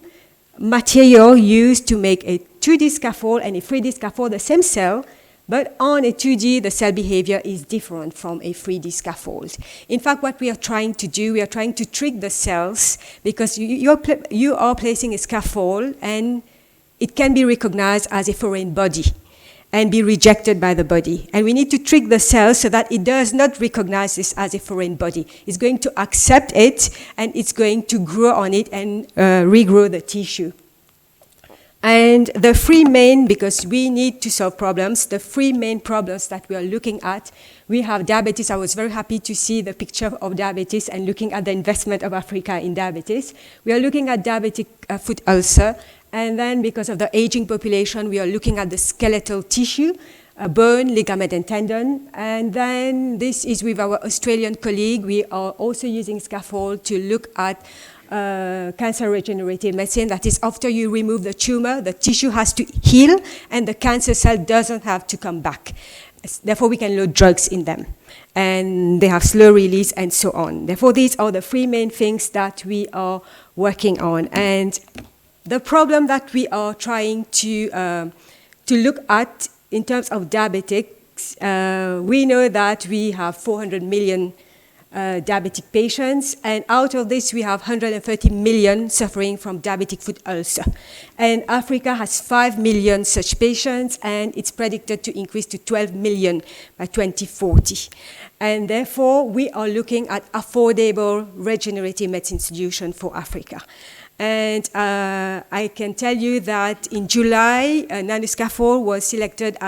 material used to make a 2D scaffold and a 3D scaffold, the same cell. But on a 2D, the cell behavior is different from a 3D scaffold. In fact, what we are trying to do, we are trying to trick the cells because you are placing a scaffold and it can be recognized as a foreign body and be rejected by the body. And we need to trick the cells so that it does not recognize this as a foreign body. It's going to accept it and it's going to grow on it and regrow the tissue. And the 3 main, because we need to solve problems, the 3 main problems that we are looking at, we have diabetes. I was very happy to see the picture of diabetes and looking at the investment of Africa in diabetes. We are looking at diabetic foot ulcer. And then because of the aging population, we are looking at the skeletal tissue, bone, ligament, and tendon. And then this is with our Australian colleague. We are also using scaffold to look at cancer regenerative medicine. That is, after you remove the tumor, the tissue has to heal and the cancer cell doesn't have to come back. Therefore, we can load drugs in them. And they have slow release and so on. Therefore, these are the 3 main things that we are working on. And the problem that we are trying to look at in terms of diabetics, we know that we have 400 million diabetic patients, and out of this we have 130 million suffering from diabetic foot ulcer. And Africa has 5 million such patients, and it's predicted to increase to 12 million by 2040. And therefore, we are looking at affordable regenerative medicine solution for Africa. And I can tell you that in July, nanoscaffold was selected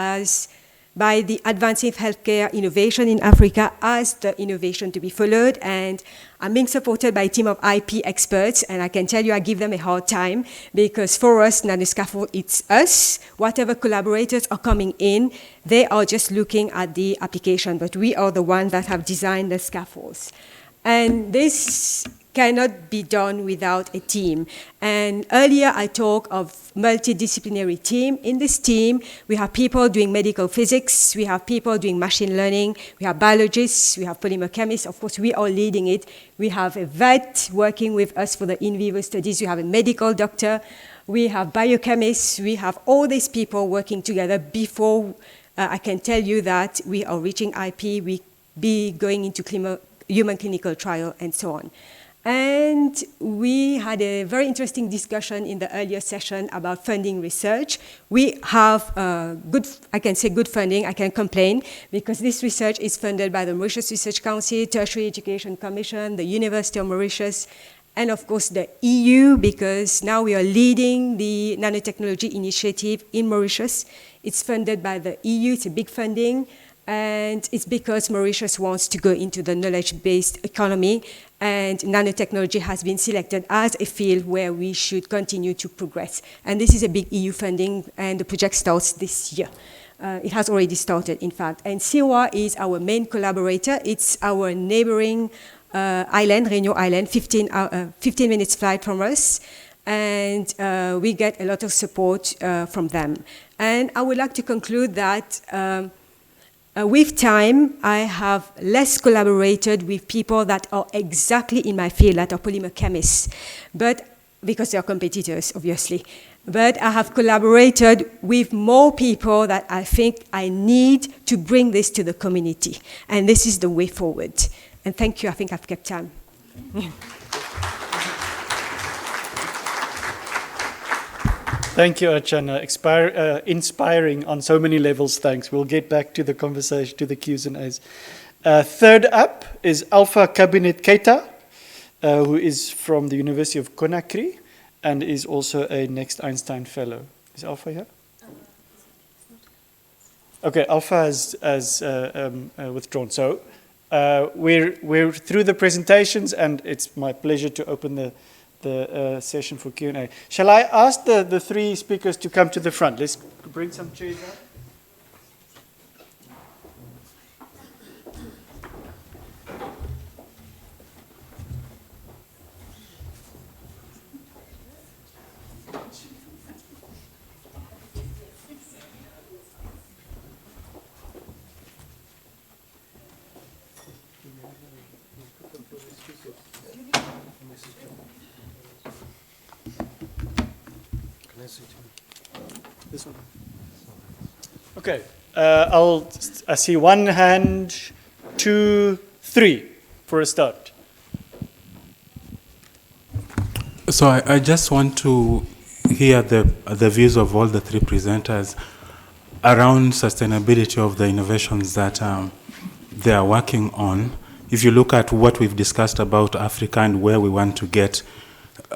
by the Advancing Healthcare Innovation in Africa as the innovation to be followed. And I'm being supported by a team of IP experts. And I can tell you I give them a hard time because for us, nanoscaffold, it's us. Whatever collaborators are coming in, they are just looking at the application. But we are the ones that have designed the scaffolds. And this cannot be done without a team. And earlier I talked of multidisciplinary team. In this team, we have people doing medical physics, we have people doing machine learning, we have biologists, we have polymer chemists. Of course, we are leading it. We have a vet working with us for the in vivo studies. We have a medical doctor. We have biochemists. We have all these people working together before I can tell you that we are reaching IP, we be going into human clinical trial, and so on. And we had a very interesting discussion in the earlier session about funding research. We have good funding. I can complain because this research is funded by the Mauritius Research Council, Tertiary Education Commission, the University of Mauritius, and of course the EU, because now we are leading the nanotechnology initiative in Mauritius. It's funded by the EU. It's a big funding. And it's because Mauritius wants to go into the knowledge-based economy, and nanotechnology has been selected as a field where we should continue to progress. And this is a big EU funding, and the project starts this year. It has already started, in fact. And Siwa is our main collaborator. It's our neighboring island, Réunion Island, 15 minutes flight from us. And we get a lot of support from them. And I would like to conclude that with time, I have less collaborated with people that are exactly in my field, that are polymer chemists, but because they are competitors, obviously. But I have collaborated with more people that I think I need to bring this to the community. And this is the way forward. And thank you. I think I've kept time. Thank you, Archana. Inspiring on so many levels. Thanks. We'll get back to the conversation, to the Q's and A's. Third up is Alpha Cabinet Keita, who is from the University of Conakry and is also a Next Einstein Fellow. Is Alpha here? Okay, Alpha has withdrawn. So we're through the presentations, and it's my pleasure to open the session for Q&A. Shall I ask the three speakers to come to the front? Let's bring some chairs out. This one. Okay. I see one hand, 2, 3 for a start. So I just want to hear the views of all the three presenters around sustainability of the innovations that they are working on. If you look at what we've discussed about Africa and where we want to get,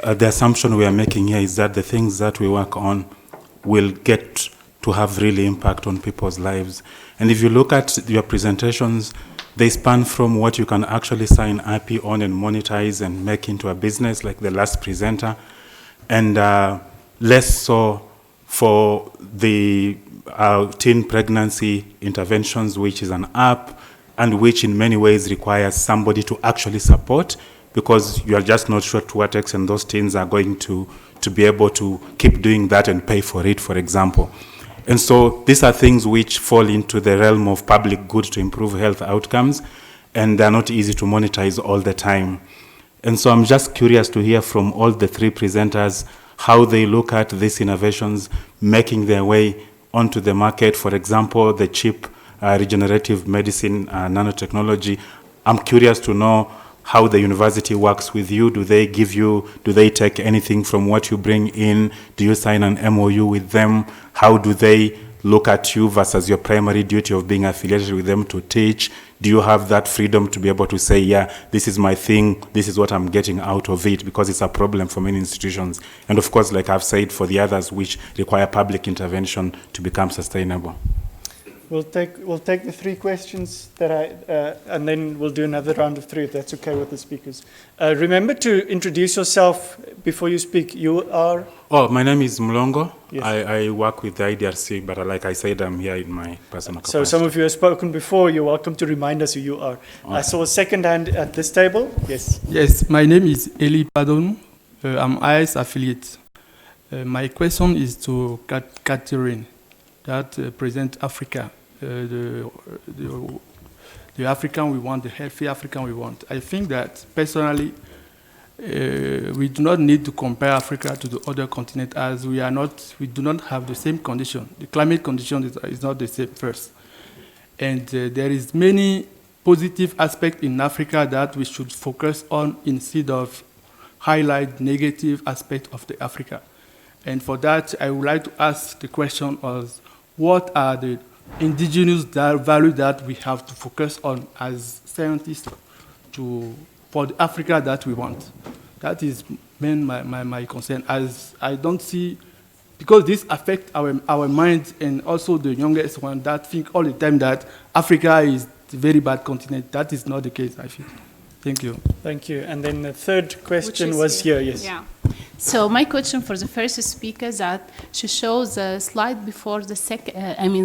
the assumption we are making here is that the things that we work on will get to have really impact on people's lives. And if you look at your presentations, they span from what you can actually sign IP on and monetize and make into a business, like the last presenter, and less so for the teen pregnancy interventions, which is an app, and which in many ways requires somebody to actually support, because you are just not sure to what extent those teens are going to be able to keep doing that and pay for it, for example. And so these are things which fall into the realm of public good to improve health outcomes, and they're not easy to monetize all the time. And so I'm just curious to hear from all the three presenters how they look at these innovations making their way onto the market. For example, the cheap regenerative medicine nanotechnology. I'm curious to know how the university works with you. Do they take anything from what you bring in? Do you sign an MOU with them? How do they look at you versus your primary duty of being affiliated with them to teach? Do you have that freedom to be able to say, yeah, this is my thing, this is what I'm getting out of it, because it's a problem for many institutions. And of course, like I've said, for the others which require public intervention to become sustainable. We'll take the three questions and then we'll do another round of three, if that's okay with the speakers. Remember to introduce yourself before you speak. You are? Oh, my name is Mlongo. Yes. I work with the IDRC, but like I said, I'm here in my personal capacity. So some of you have spoken before. You're welcome to remind us who you are. Okay. I saw a second hand at this table. Yes. Yes, my name is Eli Padon. I'm IS affiliate. My question is to Catherine, that present Africa. The African we want, the healthy African we want. I think that personally, we do not need to compare Africa to the other continent, as we do not have the same condition. The climate condition is not the same first. And there is many positive aspects in Africa that we should focus on instead of highlight negative aspects of the Africa. And for that, I would like to ask the question of what are the indigenous value that we have to focus on as scientists for the Africa that we want. That is my concern, as I don't see because this affects our minds, and also the youngest one that think all the time that Africa is a very bad continent. That is not the case, I feel. Thank you. Thank you. And then the third question Which is was here, yes. Yeah. So my question for the first speaker is that she shows the slide before the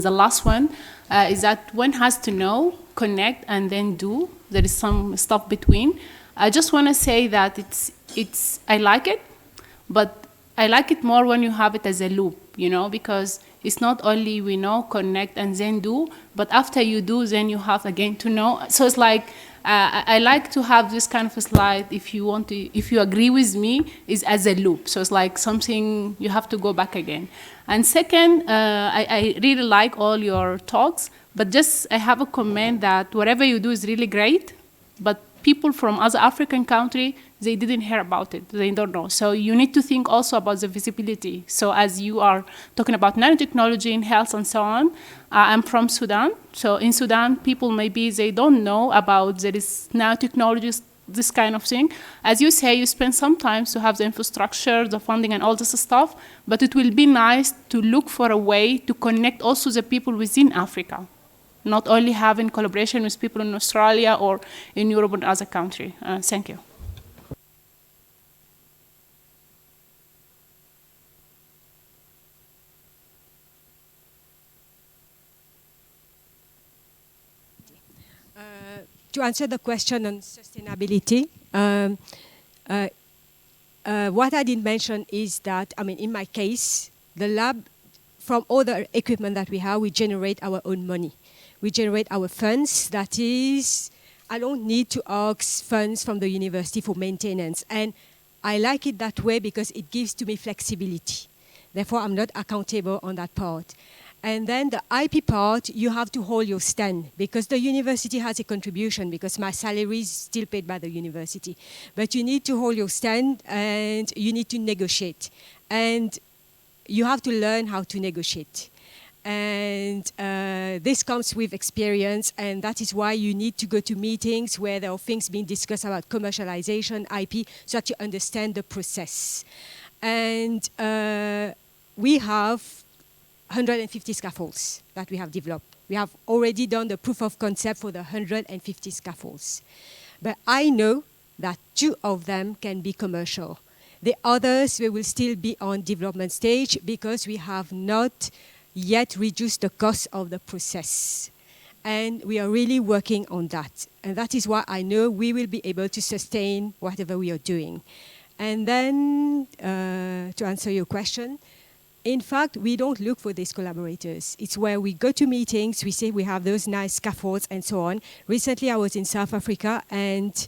the last one, is that one has to know, connect, and then do. There is some stuff between. I just want to say that I like it, but I like it more when you have it as a loop, because it's not only we know, connect, and then do, but after you do, then you have again to know. So it's like, I like to have this kind of a slide, if you agree with me, is as a loop. So it's like something you have to go back again. And second, I really like all your talks, but just I have a comment that whatever you do is really great, but people from other African countries, they didn't hear about it. They don't know. So you need to think also about the visibility. So as you are talking about nanotechnology in health and so on, I'm from Sudan. So in Sudan, people maybe they don't know about there is nanotechnologies, this kind of thing. As you say, you spend some time to have the infrastructure, the funding, and all this stuff. But it will be nice to look for a way to connect also the people within Africa, not only having collaboration with people in Australia or in Europe and other countries. Thank you. To answer the question on sustainability, what I didn't mention is that, in my case, the lab, from all the equipment that we have, we generate our own money. We generate our funds. That is, I don't need to ask funds from the university for maintenance. And I like it that way because it gives to me flexibility. Therefore, I'm not accountable on that part. And then the IP part, you have to hold your stand because the university has a contribution because my salary is still paid by the university. But you need to hold your stand and you need to negotiate. And you have to learn how to negotiate. And this comes with experience, and that is why you need to go to meetings where there are things being discussed about commercialization, IP, so that you understand the process. And we have 150 scaffolds that we have developed. We have already done the proof of concept for the 150 scaffolds. But I know that 2 of them can be commercial. The others, we will still be on development stage because we have not yet reduced the cost of the process. And we are really working on that. And that is why I know we will be able to sustain whatever we are doing. And then, to answer your question, in fact, we don't look for these collaborators. It's where we go to meetings, we say we have those nice scaffolds and so on. Recently, I was in South Africa, and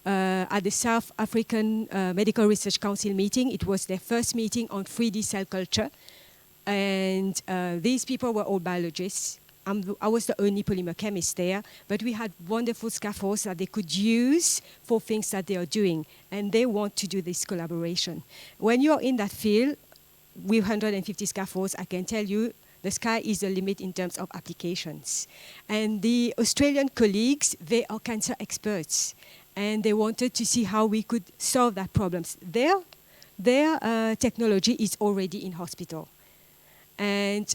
at the South African Medical Research Council meeting, it was their first meeting on 3D cell culture. And these people were all biologists. I was the only polymer chemist there, but we had wonderful scaffolds that they could use for things that they are doing, and they want to do this collaboration. When you're in that field, with 150 scaffolds, I can tell you the sky is the limit in terms of applications. And the Australian colleagues, they are cancer experts, and they wanted to see how we could solve that problems. Their technology is already in hospital. And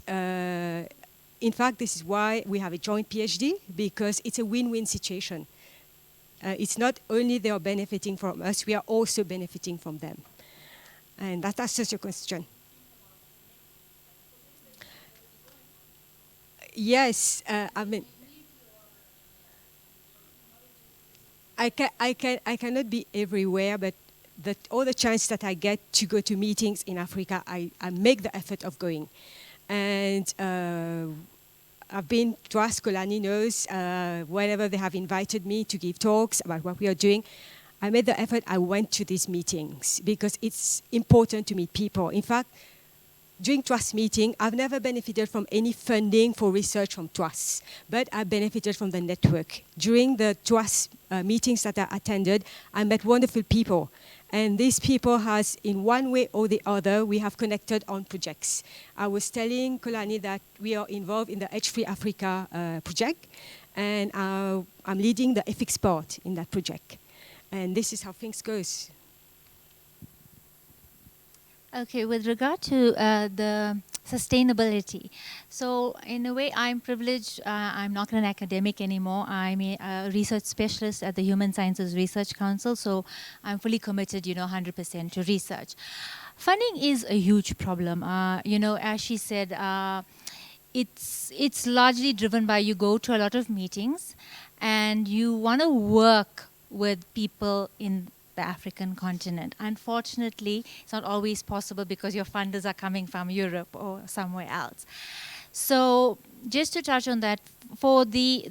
in fact, this is why we have a joint PhD, because it's a win-win situation. It's not only they are benefiting from us, we are also benefiting from them. And that answers your question. Yes, I cannot be everywhere, but all the chance that I get to go to meetings in Africa, I make the effort of going. And I've been to ask Kolani knows, whenever they have invited me to give talks about what we are doing, I made the effort, I went to these meetings because it's important to meet people. In fact, during TWAS meeting, I've never benefited from any funding for research from TWAS, but I benefited from the network. During the TWAS meetings that I attended, I met wonderful people. And these people has, in one way or the other, we have connected on projects. I was telling Kolani that we are involved in the H3 Africa project, and I'm leading the ethics part in that project. And this is how things goes. Okay, with regard to the sustainability, so in a way I'm privileged. I'm not an academic anymore. I'm a research specialist at the Human Sciences Research Council, so I'm fully committed, 100% to research. Funding is a huge problem. As she said, it's largely driven by you go to a lot of meetings and you want to work with people in the African continent. Unfortunately, it's not always possible because your funders are coming from Europe or somewhere else. So just to touch on that, for the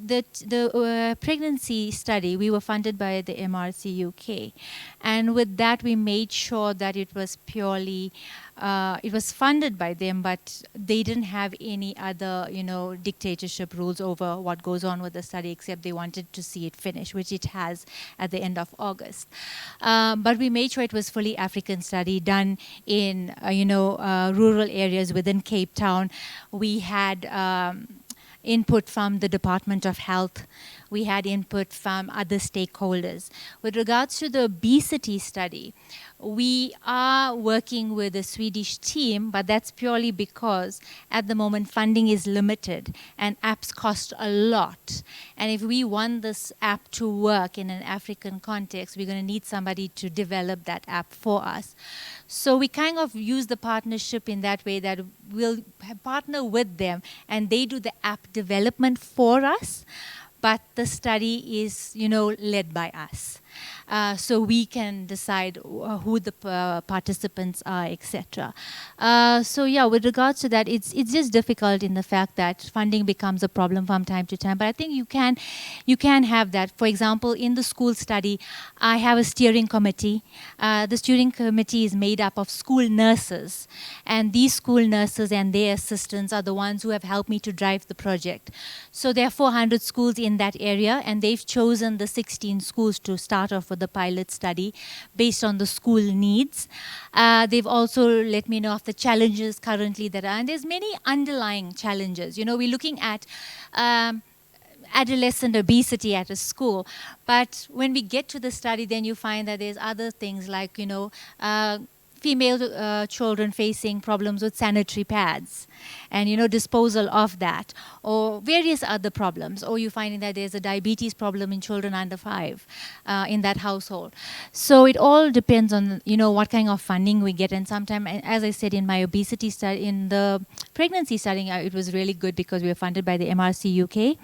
pregnancy study, we were funded by the MRC UK. And with that, we made sure that it was purely, it was funded by them, but they didn't have any other, dictatorship rules over what goes on with the study, except they wanted to see it finish, which it has at the end of August. But we made sure it was fully African study done in, rural areas within Cape Town. We had input from the Department of Health. We had input from other stakeholders. With regards to the obesity study, we are working with a Swedish team, but that's purely because at the moment funding is limited and apps cost a lot. And if we want this app to work in an African context, we're going to need somebody to develop that app for us. So we kind of use the partnership in that way that we'll partner with them and they do the app development for us, but the study is, led by us. So we can decide who the participants are, etc. So yeah, with regards to that, it's just difficult in the fact that funding becomes a problem from time to time. But I think you can have that. For example, in the school study, I have a steering committee. The steering committee is made up of school nurses, and these school nurses and their assistants are the ones who have helped me to drive the project. So there are 400 schools in that area, and they've chosen the 16 schools to start off with the pilot study based on the school needs. They've also let me know of the challenges currently that are, and there's many underlying challenges. We're looking at adolescent obesity at a school, but when we get to the study, then you find that there's other things like, female children facing problems with sanitary pads and, disposal of that, or various other problems, or you finding that there's a diabetes problem in children under 5 in that household. So it all depends on, what kind of funding we get. And sometimes, as I said, in my obesity study, in the pregnancy study, it was really good because we were funded by the MRC UK.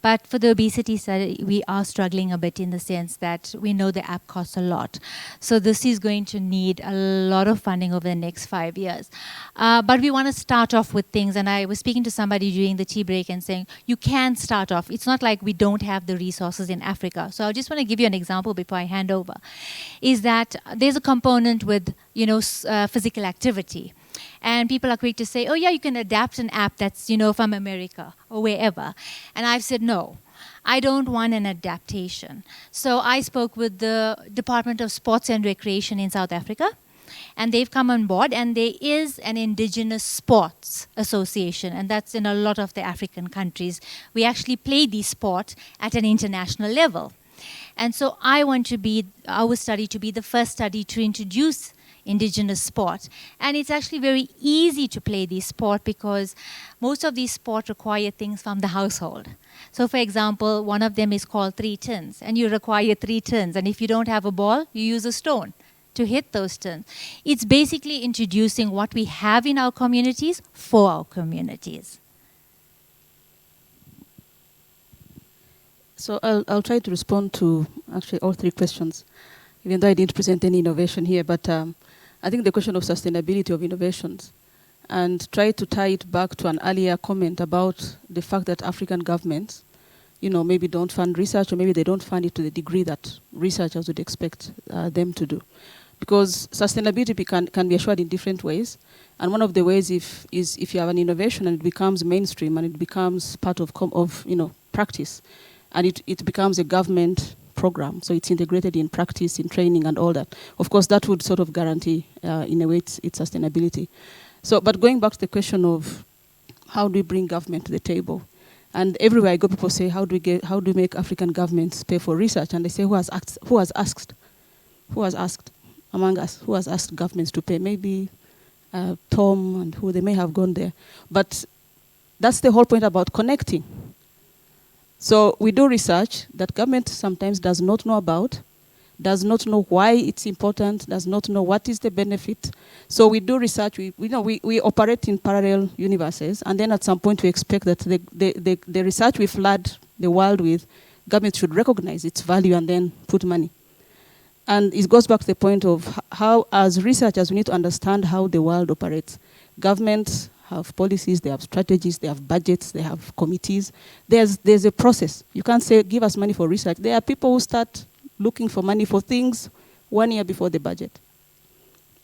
But for the obesity study, we are struggling a bit in the sense that we know the app costs a lot. So this is going to need a lot of funding over the next 5 years. But we want to start off with things. And I was speaking to somebody during the tea break and saying, you can start off. It's not like we don't have the resources in Africa. So I just want to give you an example before I hand over, is that there's a component with, physical activity. And people are quick to say, oh yeah, you can adapt an app that's, from America or wherever. And I've said, no, I don't want an adaptation. So I spoke with the Department of Sports and Recreation in South Africa, and they've come on board, and there is an indigenous sports association, and that's in a lot of the African countries. We actually play these sports at an international level. And so I want our study to be the first study to introduce indigenous sport. And it's actually very easy to play this sport because most of these sports require things from the household. So for example, one of them is called 3 tins, and you require 3 tins. And if you don't have a ball, you use a stone to hit those tins. It's basically introducing what we have in our communities for our communities. So I'll try to respond to actually all 3 questions, even though I didn't present any innovation here. But I think the question of sustainability of innovations, and try to tie it back to an earlier comment about the fact that African governments, maybe don't fund research, or maybe they don't fund it to the degree that researchers would expect them to do. Because sustainability can be assured in different ways. And one of the ways is if you have an innovation and it becomes mainstream and it becomes part of practice, and it becomes a government program, so it's integrated in practice, in training and all that. Of course, that would sort of guarantee, in a way, its sustainability. So, but going back to the question of how do we bring government to the table? And everywhere I go, people say, how do we make African governments pay for research? And they say, who has asked among us? Who has asked governments to pay? Maybe Tom and who they may have gone there. But that's the whole point about connecting. So we do research that government sometimes does not know about, does not know why it's important, does not know what is the benefit. So we do research, we operate in parallel universes, and then at some point we expect that the research we flood the world with, government should recognize its value and then put money. And it goes back to the point of how, as researchers, we need to understand how the world operates. Governments have policies, they have strategies, they have budgets, they have committees. There's a process. You can't say, give us money for research. There are people who start looking for money for things 1 year before the budget.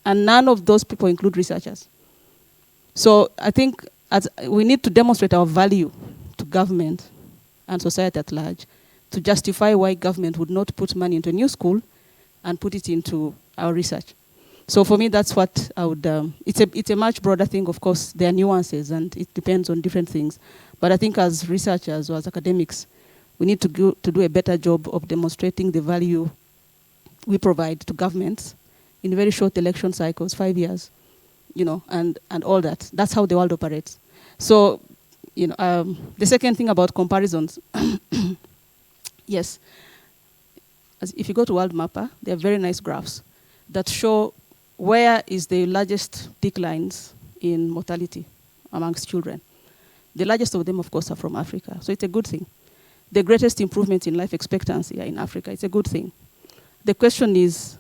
And none of those people include researchers. So I think we need to demonstrate our value to government and society at large to justify why government would not put money into a new school and put it into our research. So for me, that's what I would, it's a much broader thing. Of course, there are nuances and it depends on different things. But I think as researchers or as academics, we need to do a better job of demonstrating the value we provide to governments in very short election cycles, 5 years, and all that. That's how the world operates. So, the second thing about comparisons, yes, if you go to World Mapper, there are very nice graphs that show where is the largest declines in mortality amongst children. The largest of them, of course, are from Africa, so it's a good thing. The greatest improvements in life expectancy are in Africa. It's a good thing. The question is,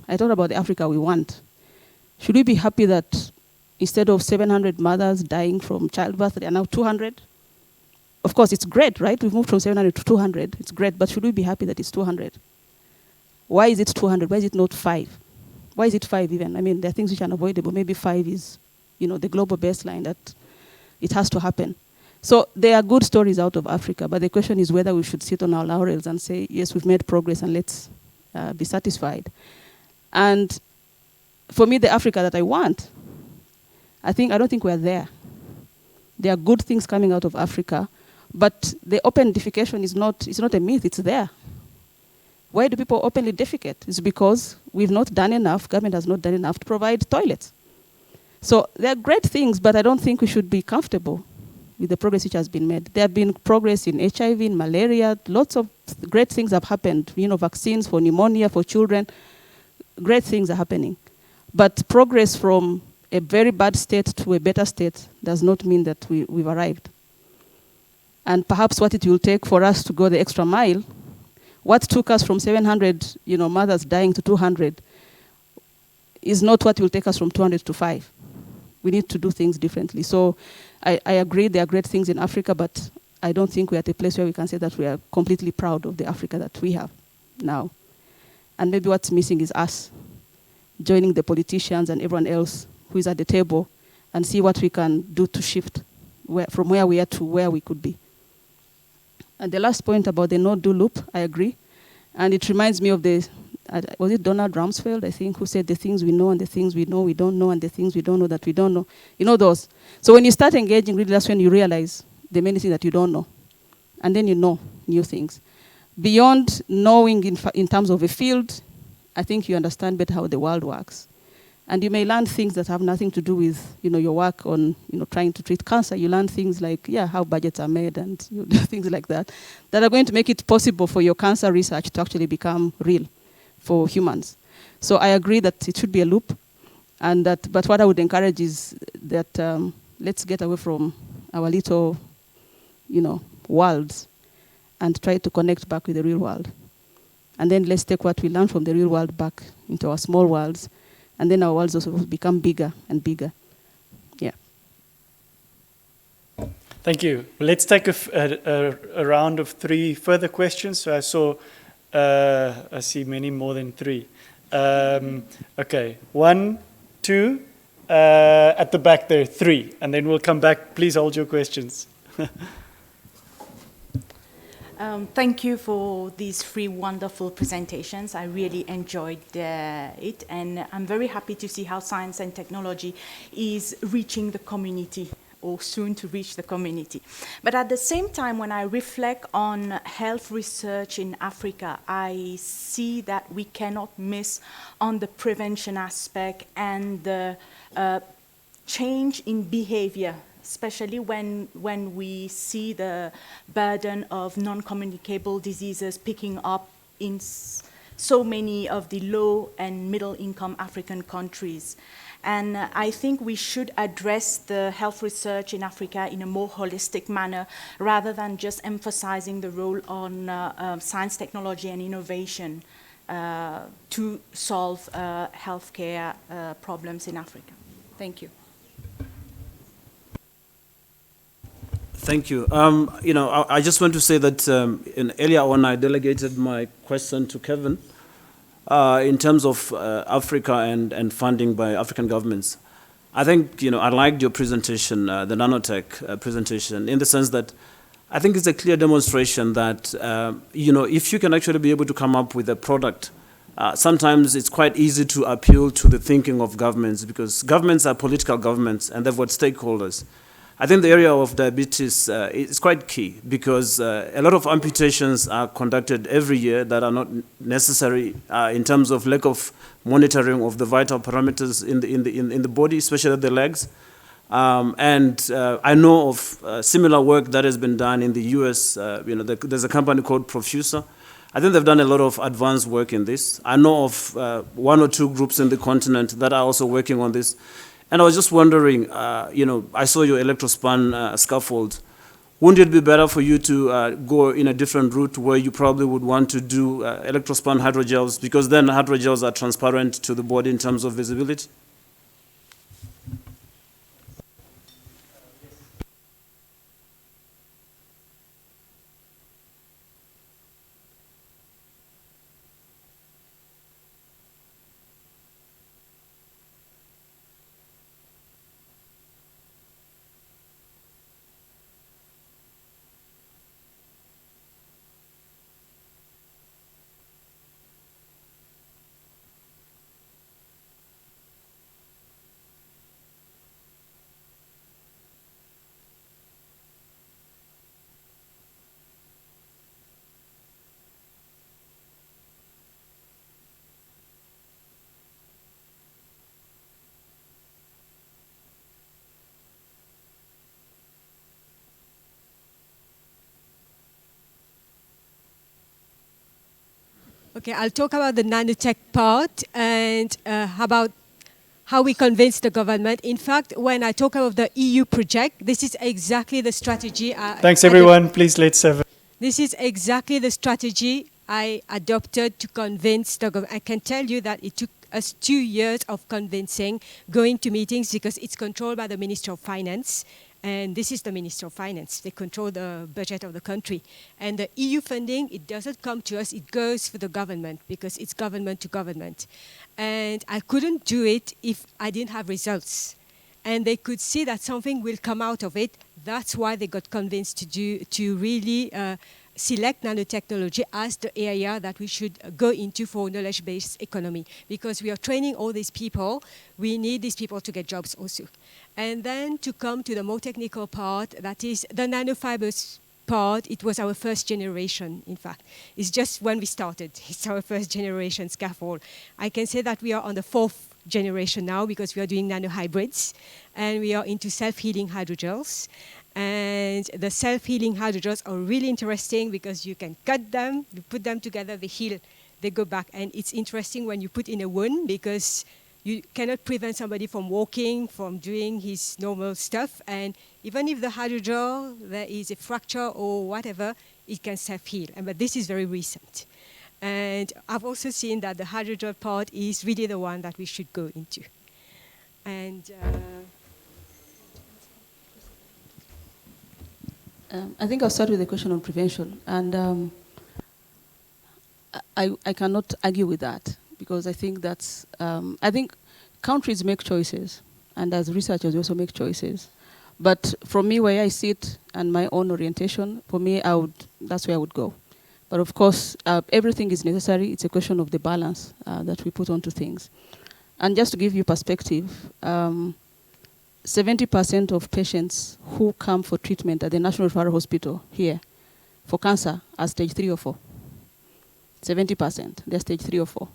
I thought about the Africa we want. Should we be happy that instead of 700 mothers dying from childbirth, there are now 200? Of course, it's great, right? We've moved from 700 to 200. It's great, but should we be happy that it's 200? Why is it 200? Why is it not 5? Why is it 5 even? I mean, there are things which are unavoidable. Maybe 5 is, the global baseline that it has to happen. So there are good stories out of Africa, but the question is whether we should sit on our laurels and say, yes, we've made progress and let's be satisfied. And for me, the Africa that I want, I don't think we're there. There are good things coming out of Africa, but the open defecation is not a myth, it's there. Why do people openly defecate? It's because we've not done enough, government has not done enough to provide toilets. So there are great things, but I don't think we should be comfortable with the progress which has been made. There have been progress in HIV, in malaria, lots of great things have happened, vaccines for pneumonia, for children, great things are happening. But progress from a very bad state to a better state does not mean that we've arrived. And perhaps what it will take for us to go the extra mile, what took us from 700 mothers dying to 200 is not what will take us from 200 to 5. We need to do things differently. So I agree there are great things in Africa, but I don't think we're at a place where we can say that we are completely proud of the Africa that we have now. And maybe what's missing is us joining the politicians and everyone else who is at the table and see what we can do to shift from where we are to where we could be. And the last point about the no-do loop, I agree. And it reminds me of was it Donald Rumsfeld, I think, who said the things we know and the things we know we don't know and the things we don't know that we don't know. Those. So when you start engaging, really that's when you realize the many things that you don't know. And then you know new things. Beyond knowing in terms of a field, I think you understand better how the world works. And you may learn things that have nothing to do with, your work on, trying to treat cancer. You learn things like, how budgets are made and things like that are going to make it possible for your cancer research to actually become real for humans. So I agree that it should be a loop, but what I would encourage is that let's get away from our little, worlds and try to connect back with the real world. And then let's take what we learn from the real world back into our small worlds. And then our worlds also become bigger and bigger. Yeah. Thank you. Let's take a round of 3 further questions. So I see many more than 3. Okay, 1, 2, at the back there, 3. And then we'll come back. Please hold your questions. Thank you for these 3 wonderful presentations. I really enjoyed it, and I'm very happy to see how science and technology is reaching the community, or soon to reach the community. But at the same time, when I reflect on health research in Africa, I see that we cannot miss on the prevention aspect and the change in behavior, especially when we see the burden of non-communicable diseases picking up in so many of the low and middle income African countries. And I think we should address the health research in Africa in a more holistic manner, rather than just emphasizing the role on science, technology, and innovation to solve healthcare problems in Africa. Thank you. Thank you. I just want to say that earlier on I delegated my question to Kevin in terms of Africa and funding by African governments. I think, I liked your presentation, the nanotech presentation, in the sense that I think it's a clear demonstration that, if you can actually be able to come up with a product, sometimes it's quite easy to appeal to the thinking of governments, because governments are political governments and they've got stakeholders. I think the area of diabetes is quite key, because a lot of amputations are conducted every year that are not necessary in terms of lack of monitoring of the vital parameters in the body, especially the legs. I know of similar work that has been done in the US. There's a company called Profusa. I think they've done a lot of advanced work in this. I know of one or two groups in the continent that are also working on this. And I was just wondering, I saw your electrospan scaffold. Wouldn't it be better for you to go in a different route where you probably would want to do electrospan hydrogels, because then hydrogels are transparent to the body in terms of visibility? Okay, I'll talk about the nanotech part and about how we convince the government. In fact, when I talk about the EU project, this is exactly the strategy. Thanks, everyone. Please, let's have. This is exactly the strategy I adopted to convince the government. I can tell you that it took us 2 years of convincing, going to meetings, because it's controlled by the Minister of Finance. And this is the Minister of Finance. They control the budget of the country. And the EU funding, it doesn't come to us, it goes for the government, because it's government to government. And I couldn't do it if I didn't have results. And they could see that something will come out of it. That's why they got convinced to really select nanotechnology as the area that we should go into for knowledge-based economy, because we are training all these people. We need these people to get jobs also. And then to come to the more technical part, that is the nanofibers part. It was our first generation, in fact. It's just when we started. It's our first generation scaffold. I can say that we are on the 4th generation now, because we are doing nanohybrids, and we are into self-healing hydrogels. And the self-healing hydrogels are really interesting, because you can cut them, you put them together, they heal, they go back. And it's interesting when you put in a wound, because you cannot prevent somebody from walking, from doing his normal stuff. And even if the hydrogel, there is a fracture or whatever, it can self-heal. But this is very recent. And I've also seen that the hydrogel part is really the one that we should go into. And I think I'll start with the question on prevention. And I cannot argue with that, because I think that's, I think countries make choices, and as researchers we also make choices. But from me, where I sit and my own orientation, for me, that's where I would go. But of course, everything is necessary. It's a question of the balance that we put onto things. And just to give you perspective, 70% of patients who come for treatment at the National Referral Hospital here for cancer are stage 3 or 4. 70%, they're stage 3 or 4.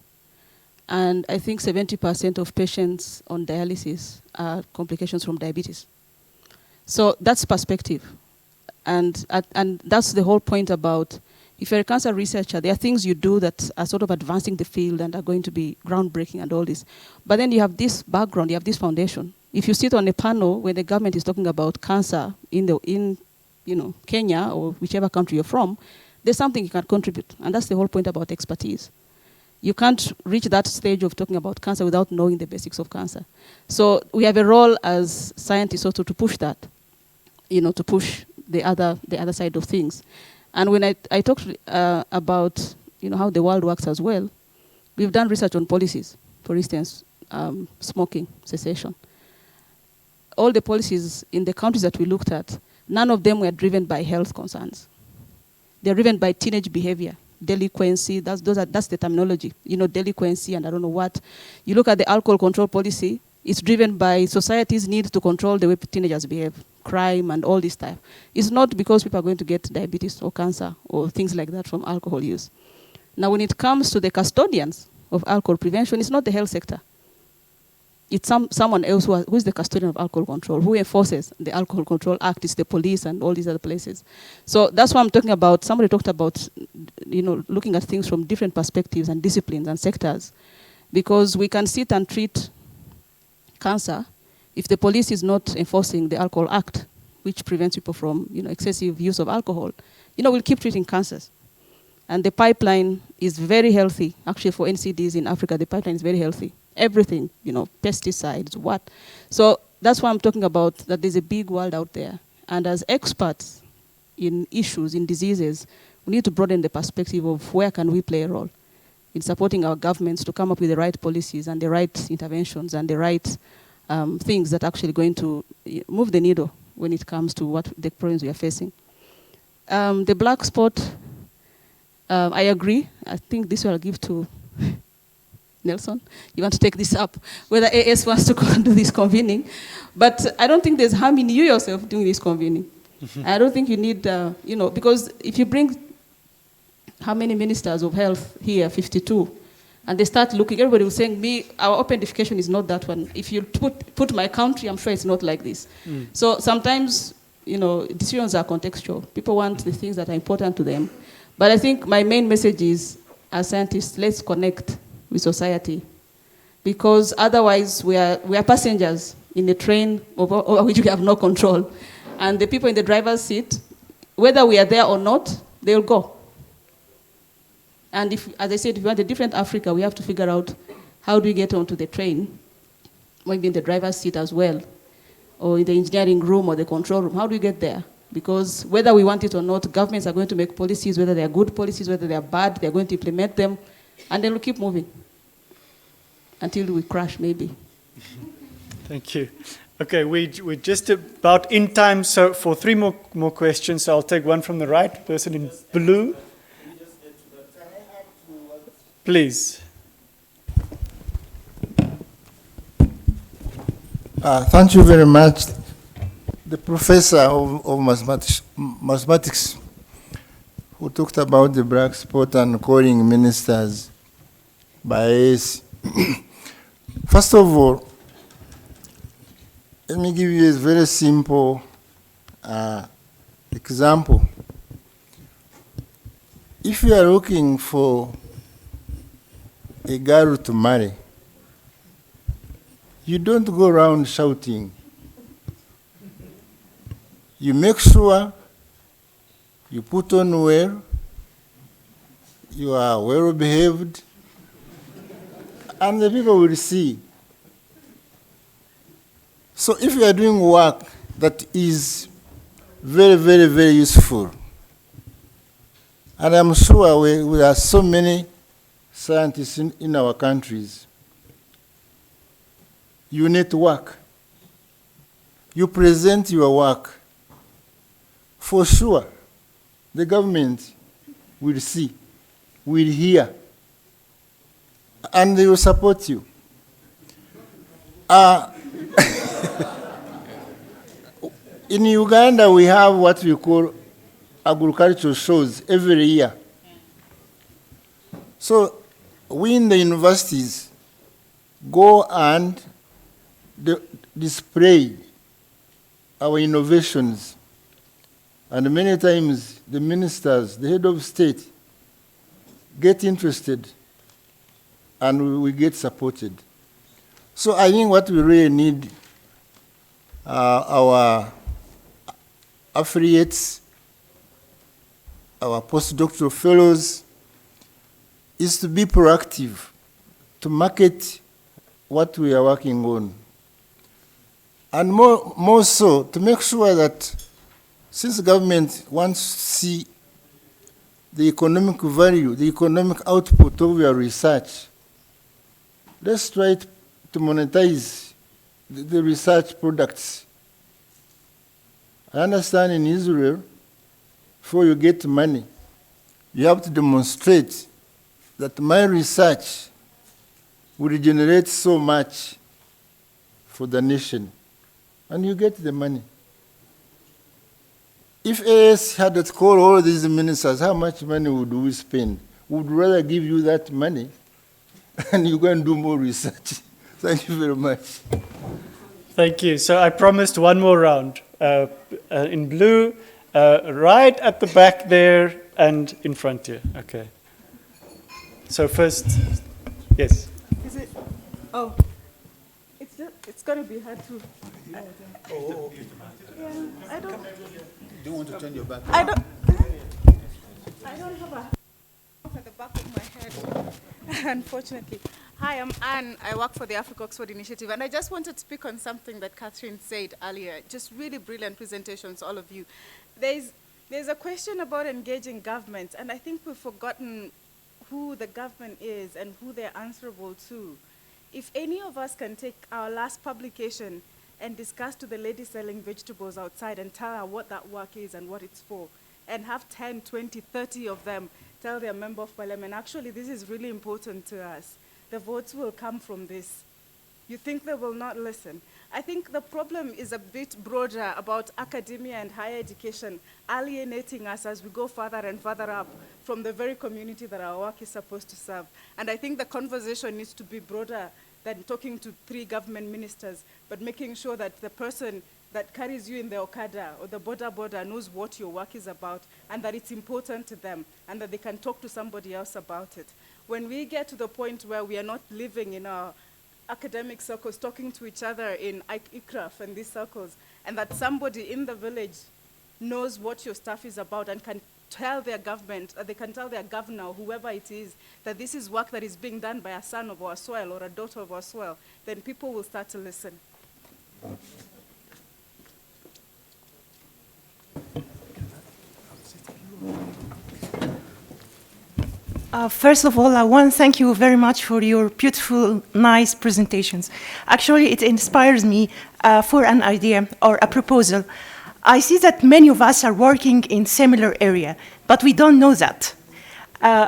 and I think 70% of patients on dialysis are complications from diabetes. So that's perspective. And that's the whole point about, if you're a cancer researcher, there are things you do that are sort of advancing the field and are going to be groundbreaking and all this. But then you have this background, you have this foundation. If you sit on a panel when the government is talking about cancer in Kenya or whichever country you're from, there's something you can contribute. And that's the whole point about expertise. You can't reach that stage of talking about cancer without knowing the basics of cancer. So we have a role as scientists also to push that, to push the other side of things. And when I talked about how the world works as well, we've done research on policies. For instance, smoking cessation. All the policies in the countries that we looked at, none of them were driven by health concerns. They're driven by teenage behavior, delinquency. That's the terminology. Delinquency and I don't know what. You look at the alcohol control policy. It's driven by society's need to control the way teenagers behave, crime and all this stuff. It's not because people are going to get diabetes or cancer or things like that from alcohol use. Now, when it comes to the custodians of alcohol prevention, it's not the health sector. It's someone else who is the custodian of alcohol control, who enforces the Alcohol Control Act. It's the police and all these other places. So that's what I'm talking about. Somebody talked about, looking at things from different perspectives and disciplines and sectors, because we can sit and treat cancer if the police is not enforcing the Alcohol Act, which prevents people from excessive use of alcohol. We'll keep treating cancers. And the pipeline is very healthy. Actually, for NCDs in Africa, the pipeline is very healthy. Everything, pesticides, what. So that's why I'm talking about, that there's a big world out there. And as experts in issues, in diseases, we need to broaden the perspective of where can we play a role in supporting our governments to come up with the right policies and the right interventions and the right things that are actually going to move the needle when it comes to what the problems we are facing. The black spot, I agree. I think this will give to Nelson. You want to take this up, whether AS wants to do this convening. But I don't think there's harm in you yourself doing this convening. I don't think you need, because if you bring how many ministers of health here, 52, and they start looking, everybody was saying, our open defecation is not that one. If you put my country, I'm sure it's not like this. So sometimes, decisions are contextual. People want the things that are important to them. But I think my main message is, as scientists, let's connect with society, because otherwise we are passengers in a train over which we have no control, and the people in the driver's seat, whether we are there or not, they'll go. And if, as I said, if we want a different Africa, we have to figure out how do we get onto the train, maybe in the driver's seat as well, or in the engineering room or the control room. How do we get there? Because whether we want it or not, governments are going to make policies, whether they are good policies, whether they are bad, they're going to implement them, and then we'll keep moving until we crash, maybe. Thank you. Okay, we're just about in time, so for three more questions. So I'll take one from the right, person in blue. Please. Thank you very much. The professor of mathematics who talked about the black spot and calling ministers bias. First of all, let me give you a very simple example. If you are looking for a girl to marry, you don't go around shouting. You make sure you put on well, you are well behaved, and the people will see. So if you are doing work that is very, very, very useful, and I'm sure we are so many scientists in our countries, you network, you present your work. For sure, the government will see, will hear, and they will support you. In Uganda, we have what we call agricultural shows every year. So we in the universities, go and display our innovations. And many times the ministers, the head of state, get interested and we get supported. So I think what we really need our affiliates, our postdoctoral fellows, is to be proactive, to market what we are working on. And more so, to make sure that since the government wants to see the economic value, the economic output of your research, let's try to monetize the research products. I understand in Israel, before you get money, you have to demonstrate that my research will generate so much for the nation, and you get the money. If AS had to call all these ministers, how much money would we spend? We'd rather give you that money and you go and do more research. Thank you very much. Thank you. So I promised one more round. In blue, right at the back there and in front here. Okay. So first, yes. Is it? Oh, it's gonna be hard to. Yeah, I don't. Do you want to turn your back? I don't have a at the back of my head, unfortunately. Hi, I'm Anne. I work for the Africa Oxford Initiative, and I just wanted to speak on something that Catherine said earlier. Just really brilliant presentations, all of you. There's a question about engaging government, and I think we've forgotten who the government is and who they're answerable to. If any of us can take our last publication and discuss to the lady selling vegetables outside and tell her what that work is and what it's for, and have 10, 20, 30 of them tell their member of parliament, actually, this is really important to us. The votes will come from this. You think they will not listen? I think the problem is a bit broader about academia and higher education alienating us as we go further and further up from the very community that our work is supposed to serve. And I think the conversation needs to be broader than talking to 3 government ministers, but making sure that the person that carries you in the Okada or the border knows what your work is about and that it's important to them and that they can talk to somebody else about it. When we get to the point where we are not living in our academic circles, talking to each other in ICRAF and these circles, and that somebody in the village knows what your stuff is about and can tell their government, or they can tell their governor or whoever it is, that this is work that is being done by a son of our soil or a daughter of our soil, then people will start to listen. First of all, I want to thank you very much for your beautiful, nice presentations. Actually, it inspires me for an idea or a proposal. I see that many of us are working in similar area, but we don't know that.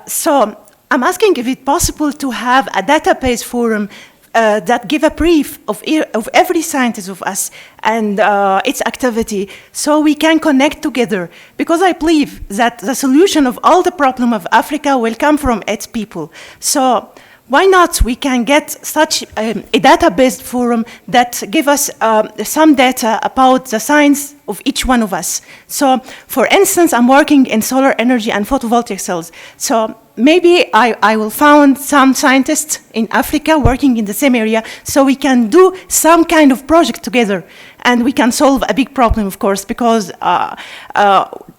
So I'm asking if it's possible to have a database forum that give a brief of every scientist of us and its activity so we can connect together. Because I believe that the solution of all the problem of Africa will come from its people. So why not we can get such a database forum that give us some data about the science of each one of us. So for instance, I'm working in solar energy and photovoltaic cells. So maybe I will find some scientists in Africa working in the same area so we can do some kind of project together and we can solve a big problem, of course, because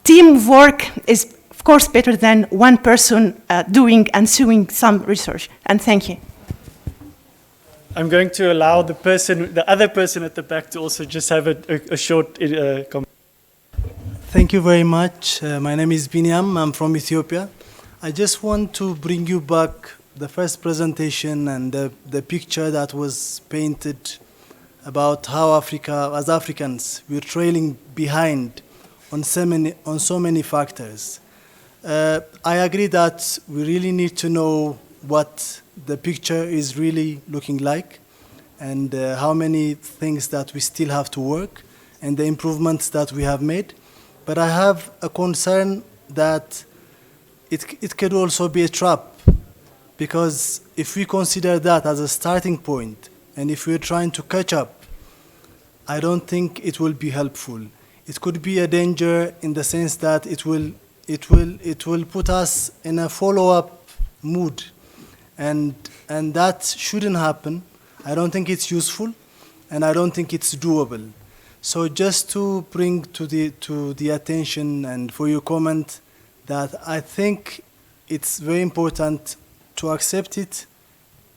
teamwork is of course better than one person doing and doing some research. And thank you. I'm going to allow the other person at the back to also just have a short comment. Thank you very much. My name is Binyam. I'm from Ethiopia. I just want to bring you back the first presentation and the picture that was painted about how Africa, as Africans, we're trailing behind on so many factors. I agree that we really need to know what the picture is really looking like and how many things that we still have to work and the improvements that we have made. But I have a concern that it could also be a trap because if we consider that as a starting point, and if we're trying to catch up, I don't think it will be helpful. It could be a danger in the sense that it will put us in a follow-up mood, and that shouldn't happen. I don't think it's useful, and I don't think it's doable. So just to bring to the attention and for your comment that I think it's very important to accept it,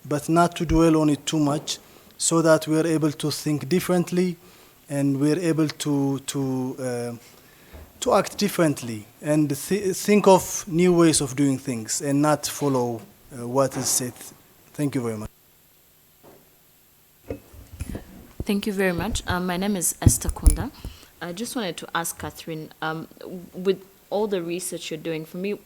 but not to dwell on it too much, so that we're able to think differently and we're able to act differently and think of new ways of doing things and not follow what is said. Thank you very much. Thank you very much. My name is Esther Kunda. I just wanted to ask Catherine, with all the research you're doing, for me,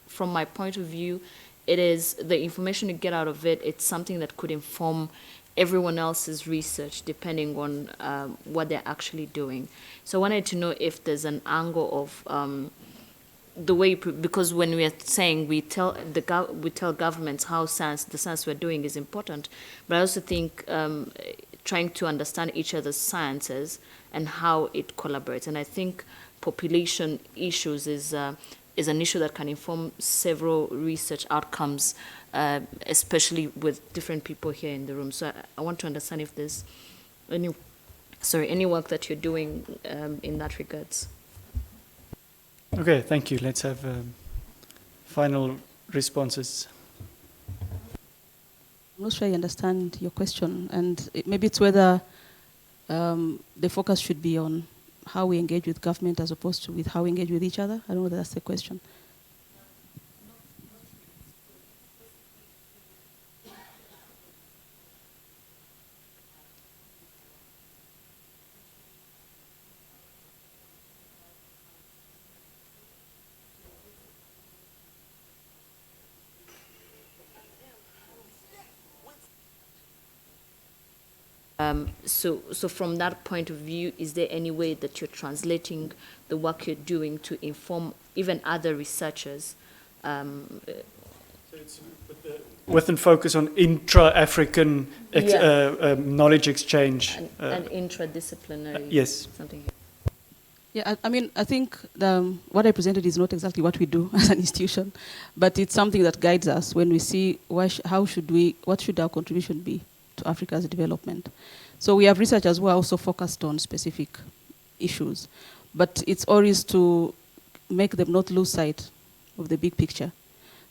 from my point of view, it is the information you get out of it, it's something that could inform everyone else's research depending on what they're actually doing. So I wanted to know if there's an angle of the way, because when we are saying we tell governments how the science we're doing is important, but I also think trying to understand each other's sciences and how it collaborates. And I think population issues is an issue that can inform several research outcomes, especially with different people here in the room. So I want to understand if there's any work that you're doing in that regards. Okay, thank you. Let's have final responses. I'm not sure I understand your question, and maybe it's whether the focus should be on how we engage with government as opposed to with how we engage with each other. I don't know whether that's the question. So from that point of view, is there any way that you're translating the work you're doing to inform even other researchers? So it's with a focus on intra-African knowledge exchange. And intradisciplinary. Yes. Something. Yeah, I mean, I think what I presented is not exactly what we do as an institution, but it's something that guides us when we see what should our contribution be to Africa's development. So we have researchers who are also focused on specific issues, but it's always to make them not lose sight of the big picture.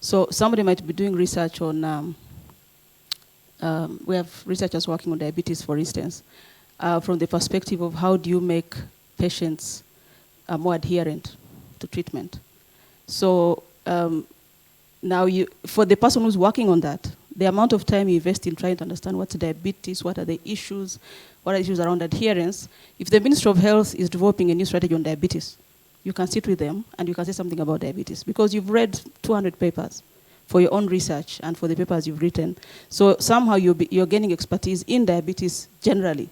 So somebody might be doing research on, we have researchers working on diabetes, for instance, from the perspective of how do you make patients more adherent to treatment. So now for the person who's working on that, the amount of time you invest in trying to understand what's diabetes, what are the issues, what are the issues around adherence. If the Ministry of Health is developing a new strategy on diabetes, you can sit with them and you can say something about diabetes because you've read 200 papers for your own research and for the papers you've written. So somehow you're gaining expertise in diabetes generally,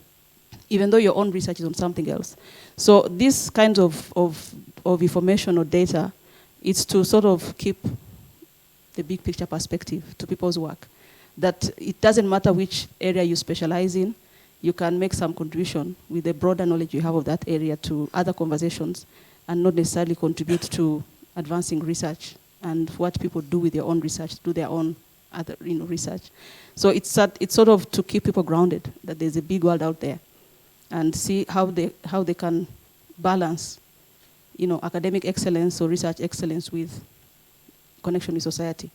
even though your own research is on something else. So this kind of information or data, it's to sort of keep the big picture perspective to people's work. That it doesn't matter which area you specialize in, you can make some contribution with the broader knowledge you have of that area to other conversations and not necessarily contribute to advancing research and what people do with their own research, do their own other research. So it's sort of to keep people grounded, that there's a big world out there and see how they can balance academic excellence or research excellence with connection with society.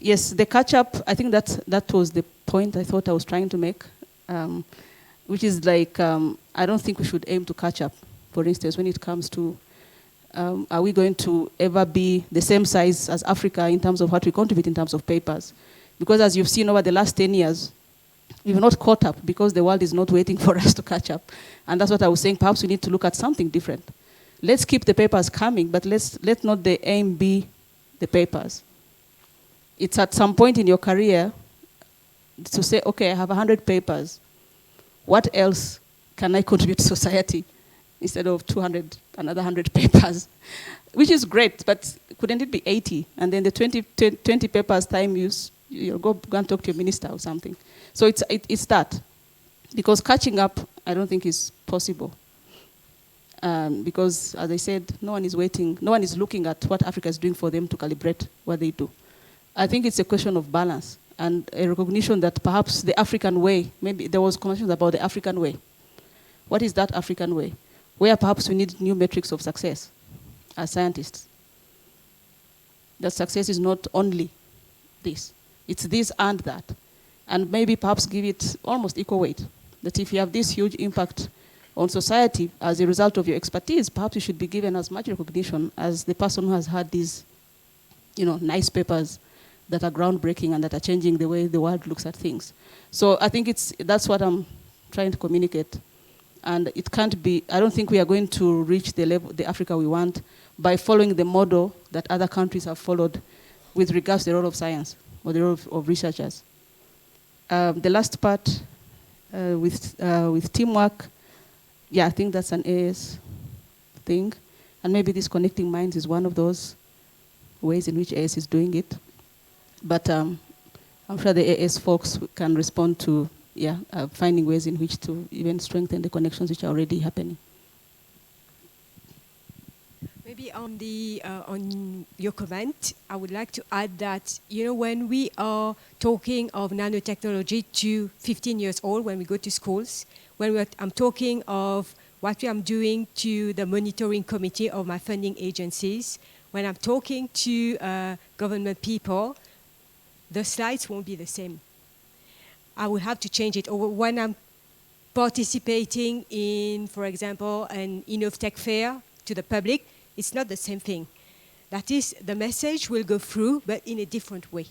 Yes, the catch-up, I think that was the point I thought I was trying to make, which is like, I don't think we should aim to catch up, for instance, when it comes to, are we going to ever be the same size as Africa in terms of what we contribute in terms of papers? Because as you've seen over the last 10 years, we've not caught up because the world is not waiting for us to catch up. And that's what I was saying, perhaps we need to look at something different. Let's keep the papers coming, but let not the aim be the papers. It's at some point in your career to say, okay, I have 100 papers. What else can I contribute to society? instead of 200, another 100 papers, which is great, but couldn't it be 80? And then the 20 papers time you'll go and talk to your minister or something. So it's that. Because catching up, I don't think is possible. Because, as I said, no one is waiting, no one is looking at what Africa is doing for them to calibrate what they do. I think it's a question of balance and a recognition that perhaps the African way, maybe there was conversations about the African way. What is that African way? Where perhaps we need new metrics of success as scientists. That success is not only this, it's this and that. And maybe perhaps give it almost equal weight. That if you have this huge impact on society as a result of your expertise, perhaps you should be given as much recognition as the person who has had these, nice papers that are groundbreaking and that are changing the way the world looks at things. So I think that's what I'm trying to communicate. And it can't be, I don't think we are going to reach the level, the Africa we want, by following the model that other countries have followed with regards to the role of science or the role of researchers. The last part with teamwork, yeah, I think that's an AS thing. And maybe this connecting minds is one of those ways in which AS is doing it. But I'm sure the AS folks can respond to finding ways in which to even strengthen the connections which are already happening. Maybe on your comment, I would like to add that, when we are talking of nanotechnology to 15 years old, when we go to schools, I'm talking of what I'm doing to the monitoring committee of my funding agencies, when I'm talking to government people, the slides won't be the same. I will have to change it. Or when I'm participating in, for example, an InnovTech fair to the public, it's not the same thing. That is, the message will go through, but in a different way.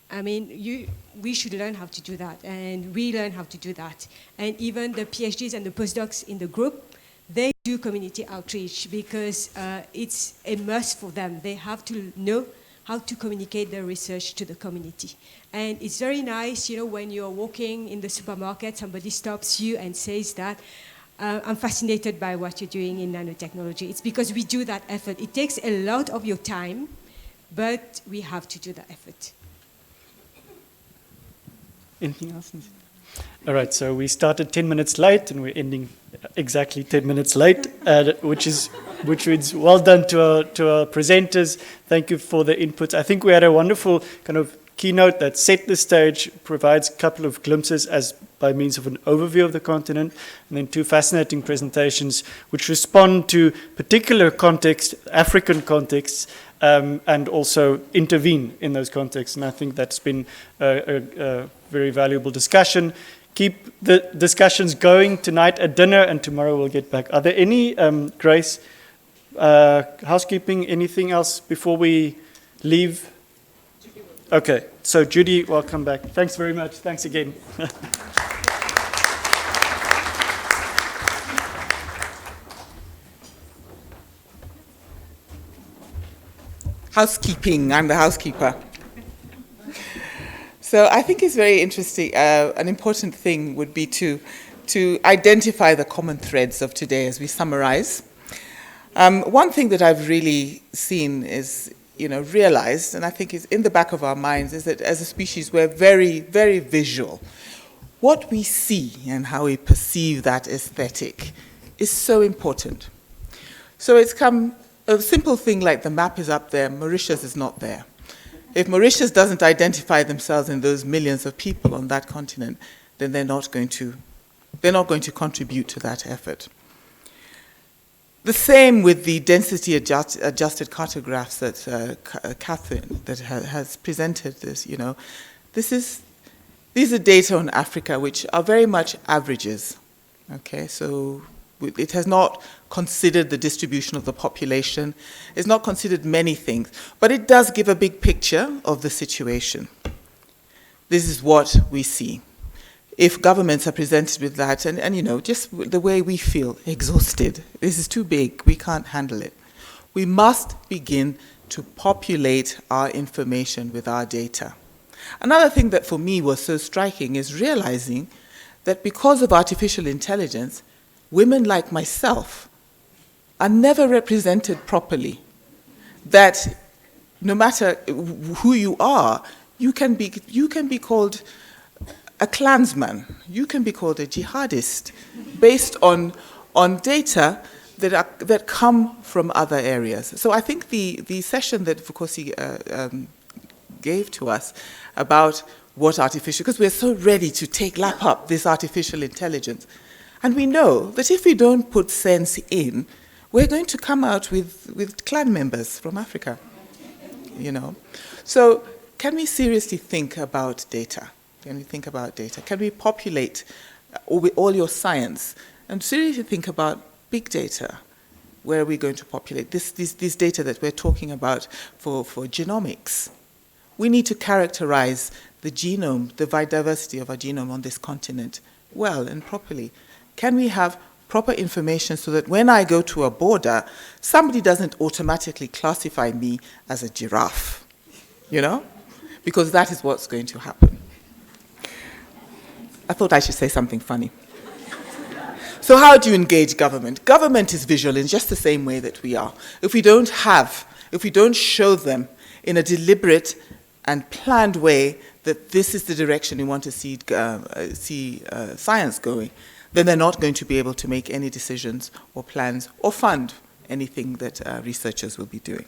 I mean, we should learn how to do that, and we learn how to do that. And even the PhDs and the postdocs in the group, they do community outreach because it's a must for them. They have to know how to communicate their research to the community. And it's very nice, when you're walking in the supermarket, somebody stops you and says that, I'm fascinated by what you're doing in nanotechnology. It's because we do that effort. It takes a lot of your time, but we have to do that effort. Anything else? All right, so we started 10 minutes late and we're ending exactly 10 minutes late, which is well done to our presenters. Thank you for the input. I think we had a wonderful kind of keynote that set the stage, provides a couple of glimpses as by means of an overview of the continent, and then two fascinating presentations which respond to particular context, African contexts, and also intervene in those contexts. And I think that's been a very valuable discussion. Keep the discussions going tonight at dinner, and tomorrow we'll get back. Are there any, Grace, housekeeping, anything else before we leave? Okay, so Judy, welcome back. Thanks very much. Thanks again. Housekeeping, I'm the housekeeper. So I think it's very interesting. An important thing would be to identify the common threads of today as we summarize. One thing that I've really seen is, realized, and I think is in the back of our minds, is that as a species we're very, very visual. What we see and how we perceive that aesthetic is so important. So it's come, a simple thing like the map is up there, Mauritius is not there. If Mauritius doesn't identify themselves in those millions of people on that continent, then they're not going to contribute to that effort. The same with the density adjusted cartographs that Catherine that has presented this, these are data on Africa which are very much averages. Okay, so it has not considered the distribution of the population. It's not considered many things, but it does give a big picture of the situation. This is what we see. If governments are presented with that, and just the way we feel, exhausted, this is too big, we can't handle it. We must begin to populate our information with our data. Another thing that for me was so striking is realizing that because of artificial intelligence, women like myself are never represented properly. That no matter who you are, you can be called a Klansman, you can be called a jihadist, based on data that come from other areas. So I think the session that Vukosi gave to us about what artificial, because we're so ready to lap up this artificial intelligence, and we know that if we don't put sense in, we're going to come out with clan members from Africa, you know. So can we seriously think about data? Can we think about data? Can we populate all your science and seriously think about big data? Where are we going to populate this data that we're talking about for genomics? We need to characterize the genome, the diversity of our genome on this continent well and properly. Can we have proper information so that when I go to a border, somebody doesn't automatically classify me as a giraffe, you know? Because that is what's going to happen. I thought I should say something funny. So how do you engage government? Government is visual in just the same way that we are. If we don't show them in a deliberate and planned way that this is the direction we want to see science going, then they're not going to be able to make any decisions or plans or fund anything that researchers will be doing.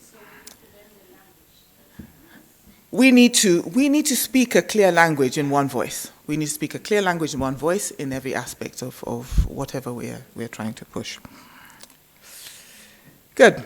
We need to speak a clear language in one voice. We need to speak a clear language in one voice in every aspect of whatever we're trying to push. Good.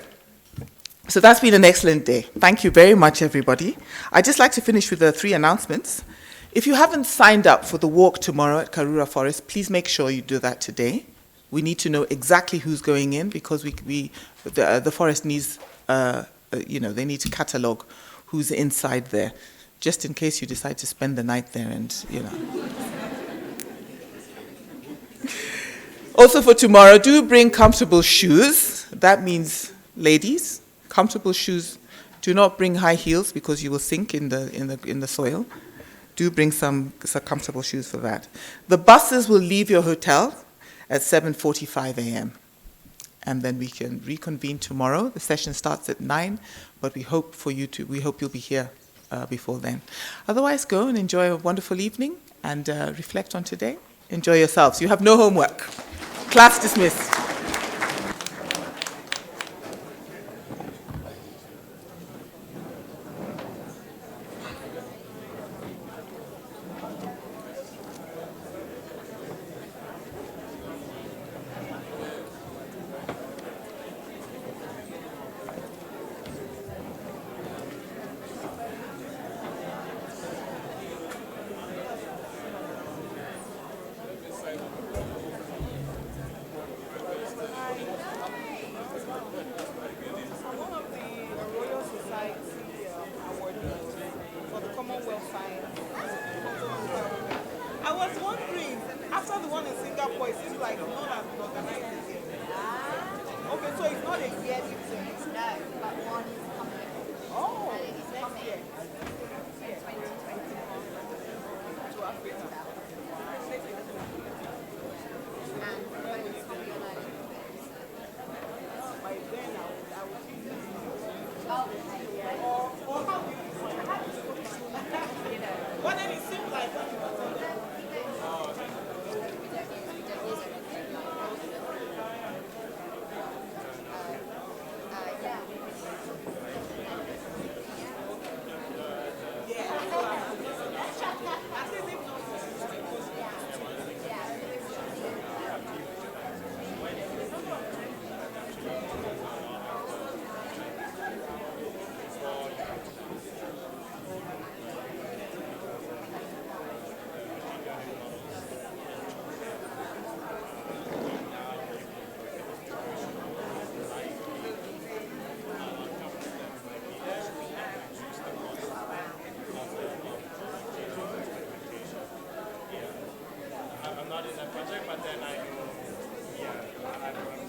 So that's been an excellent day. Thank you very much, everybody. I'd just like to finish with the 3 announcements. If you haven't signed up for the walk tomorrow at Karura Forest, please make sure you do that today. We need to know exactly who's going in because the forest needs, they need to catalogue who's inside there, just in case you decide to spend the night there and, Also for tomorrow, do bring comfortable shoes. That means, ladies, comfortable shoes. Do not bring high heels because you will sink in the soil. Do bring some comfortable shoes for that. The buses will leave your hotel at 7:45 a.m. And then we can reconvene tomorrow. The session starts at 9, but we hope you'll be here before then. Otherwise, go and enjoy a wonderful evening and reflect on today. Enjoy yourselves. You have no homework. Class dismissed. I was wondering, after the one in Singapore, it seems like none has been organized again. Okay, so it's not a yearly thing. No, but one is coming. Oh, it's next year. 2021 to Africa. And when it's coming alone. By then, I will see this. Oh, yeah. Or how do you but then it seems like I'm not in that project, but then I know, yeah, I don't know.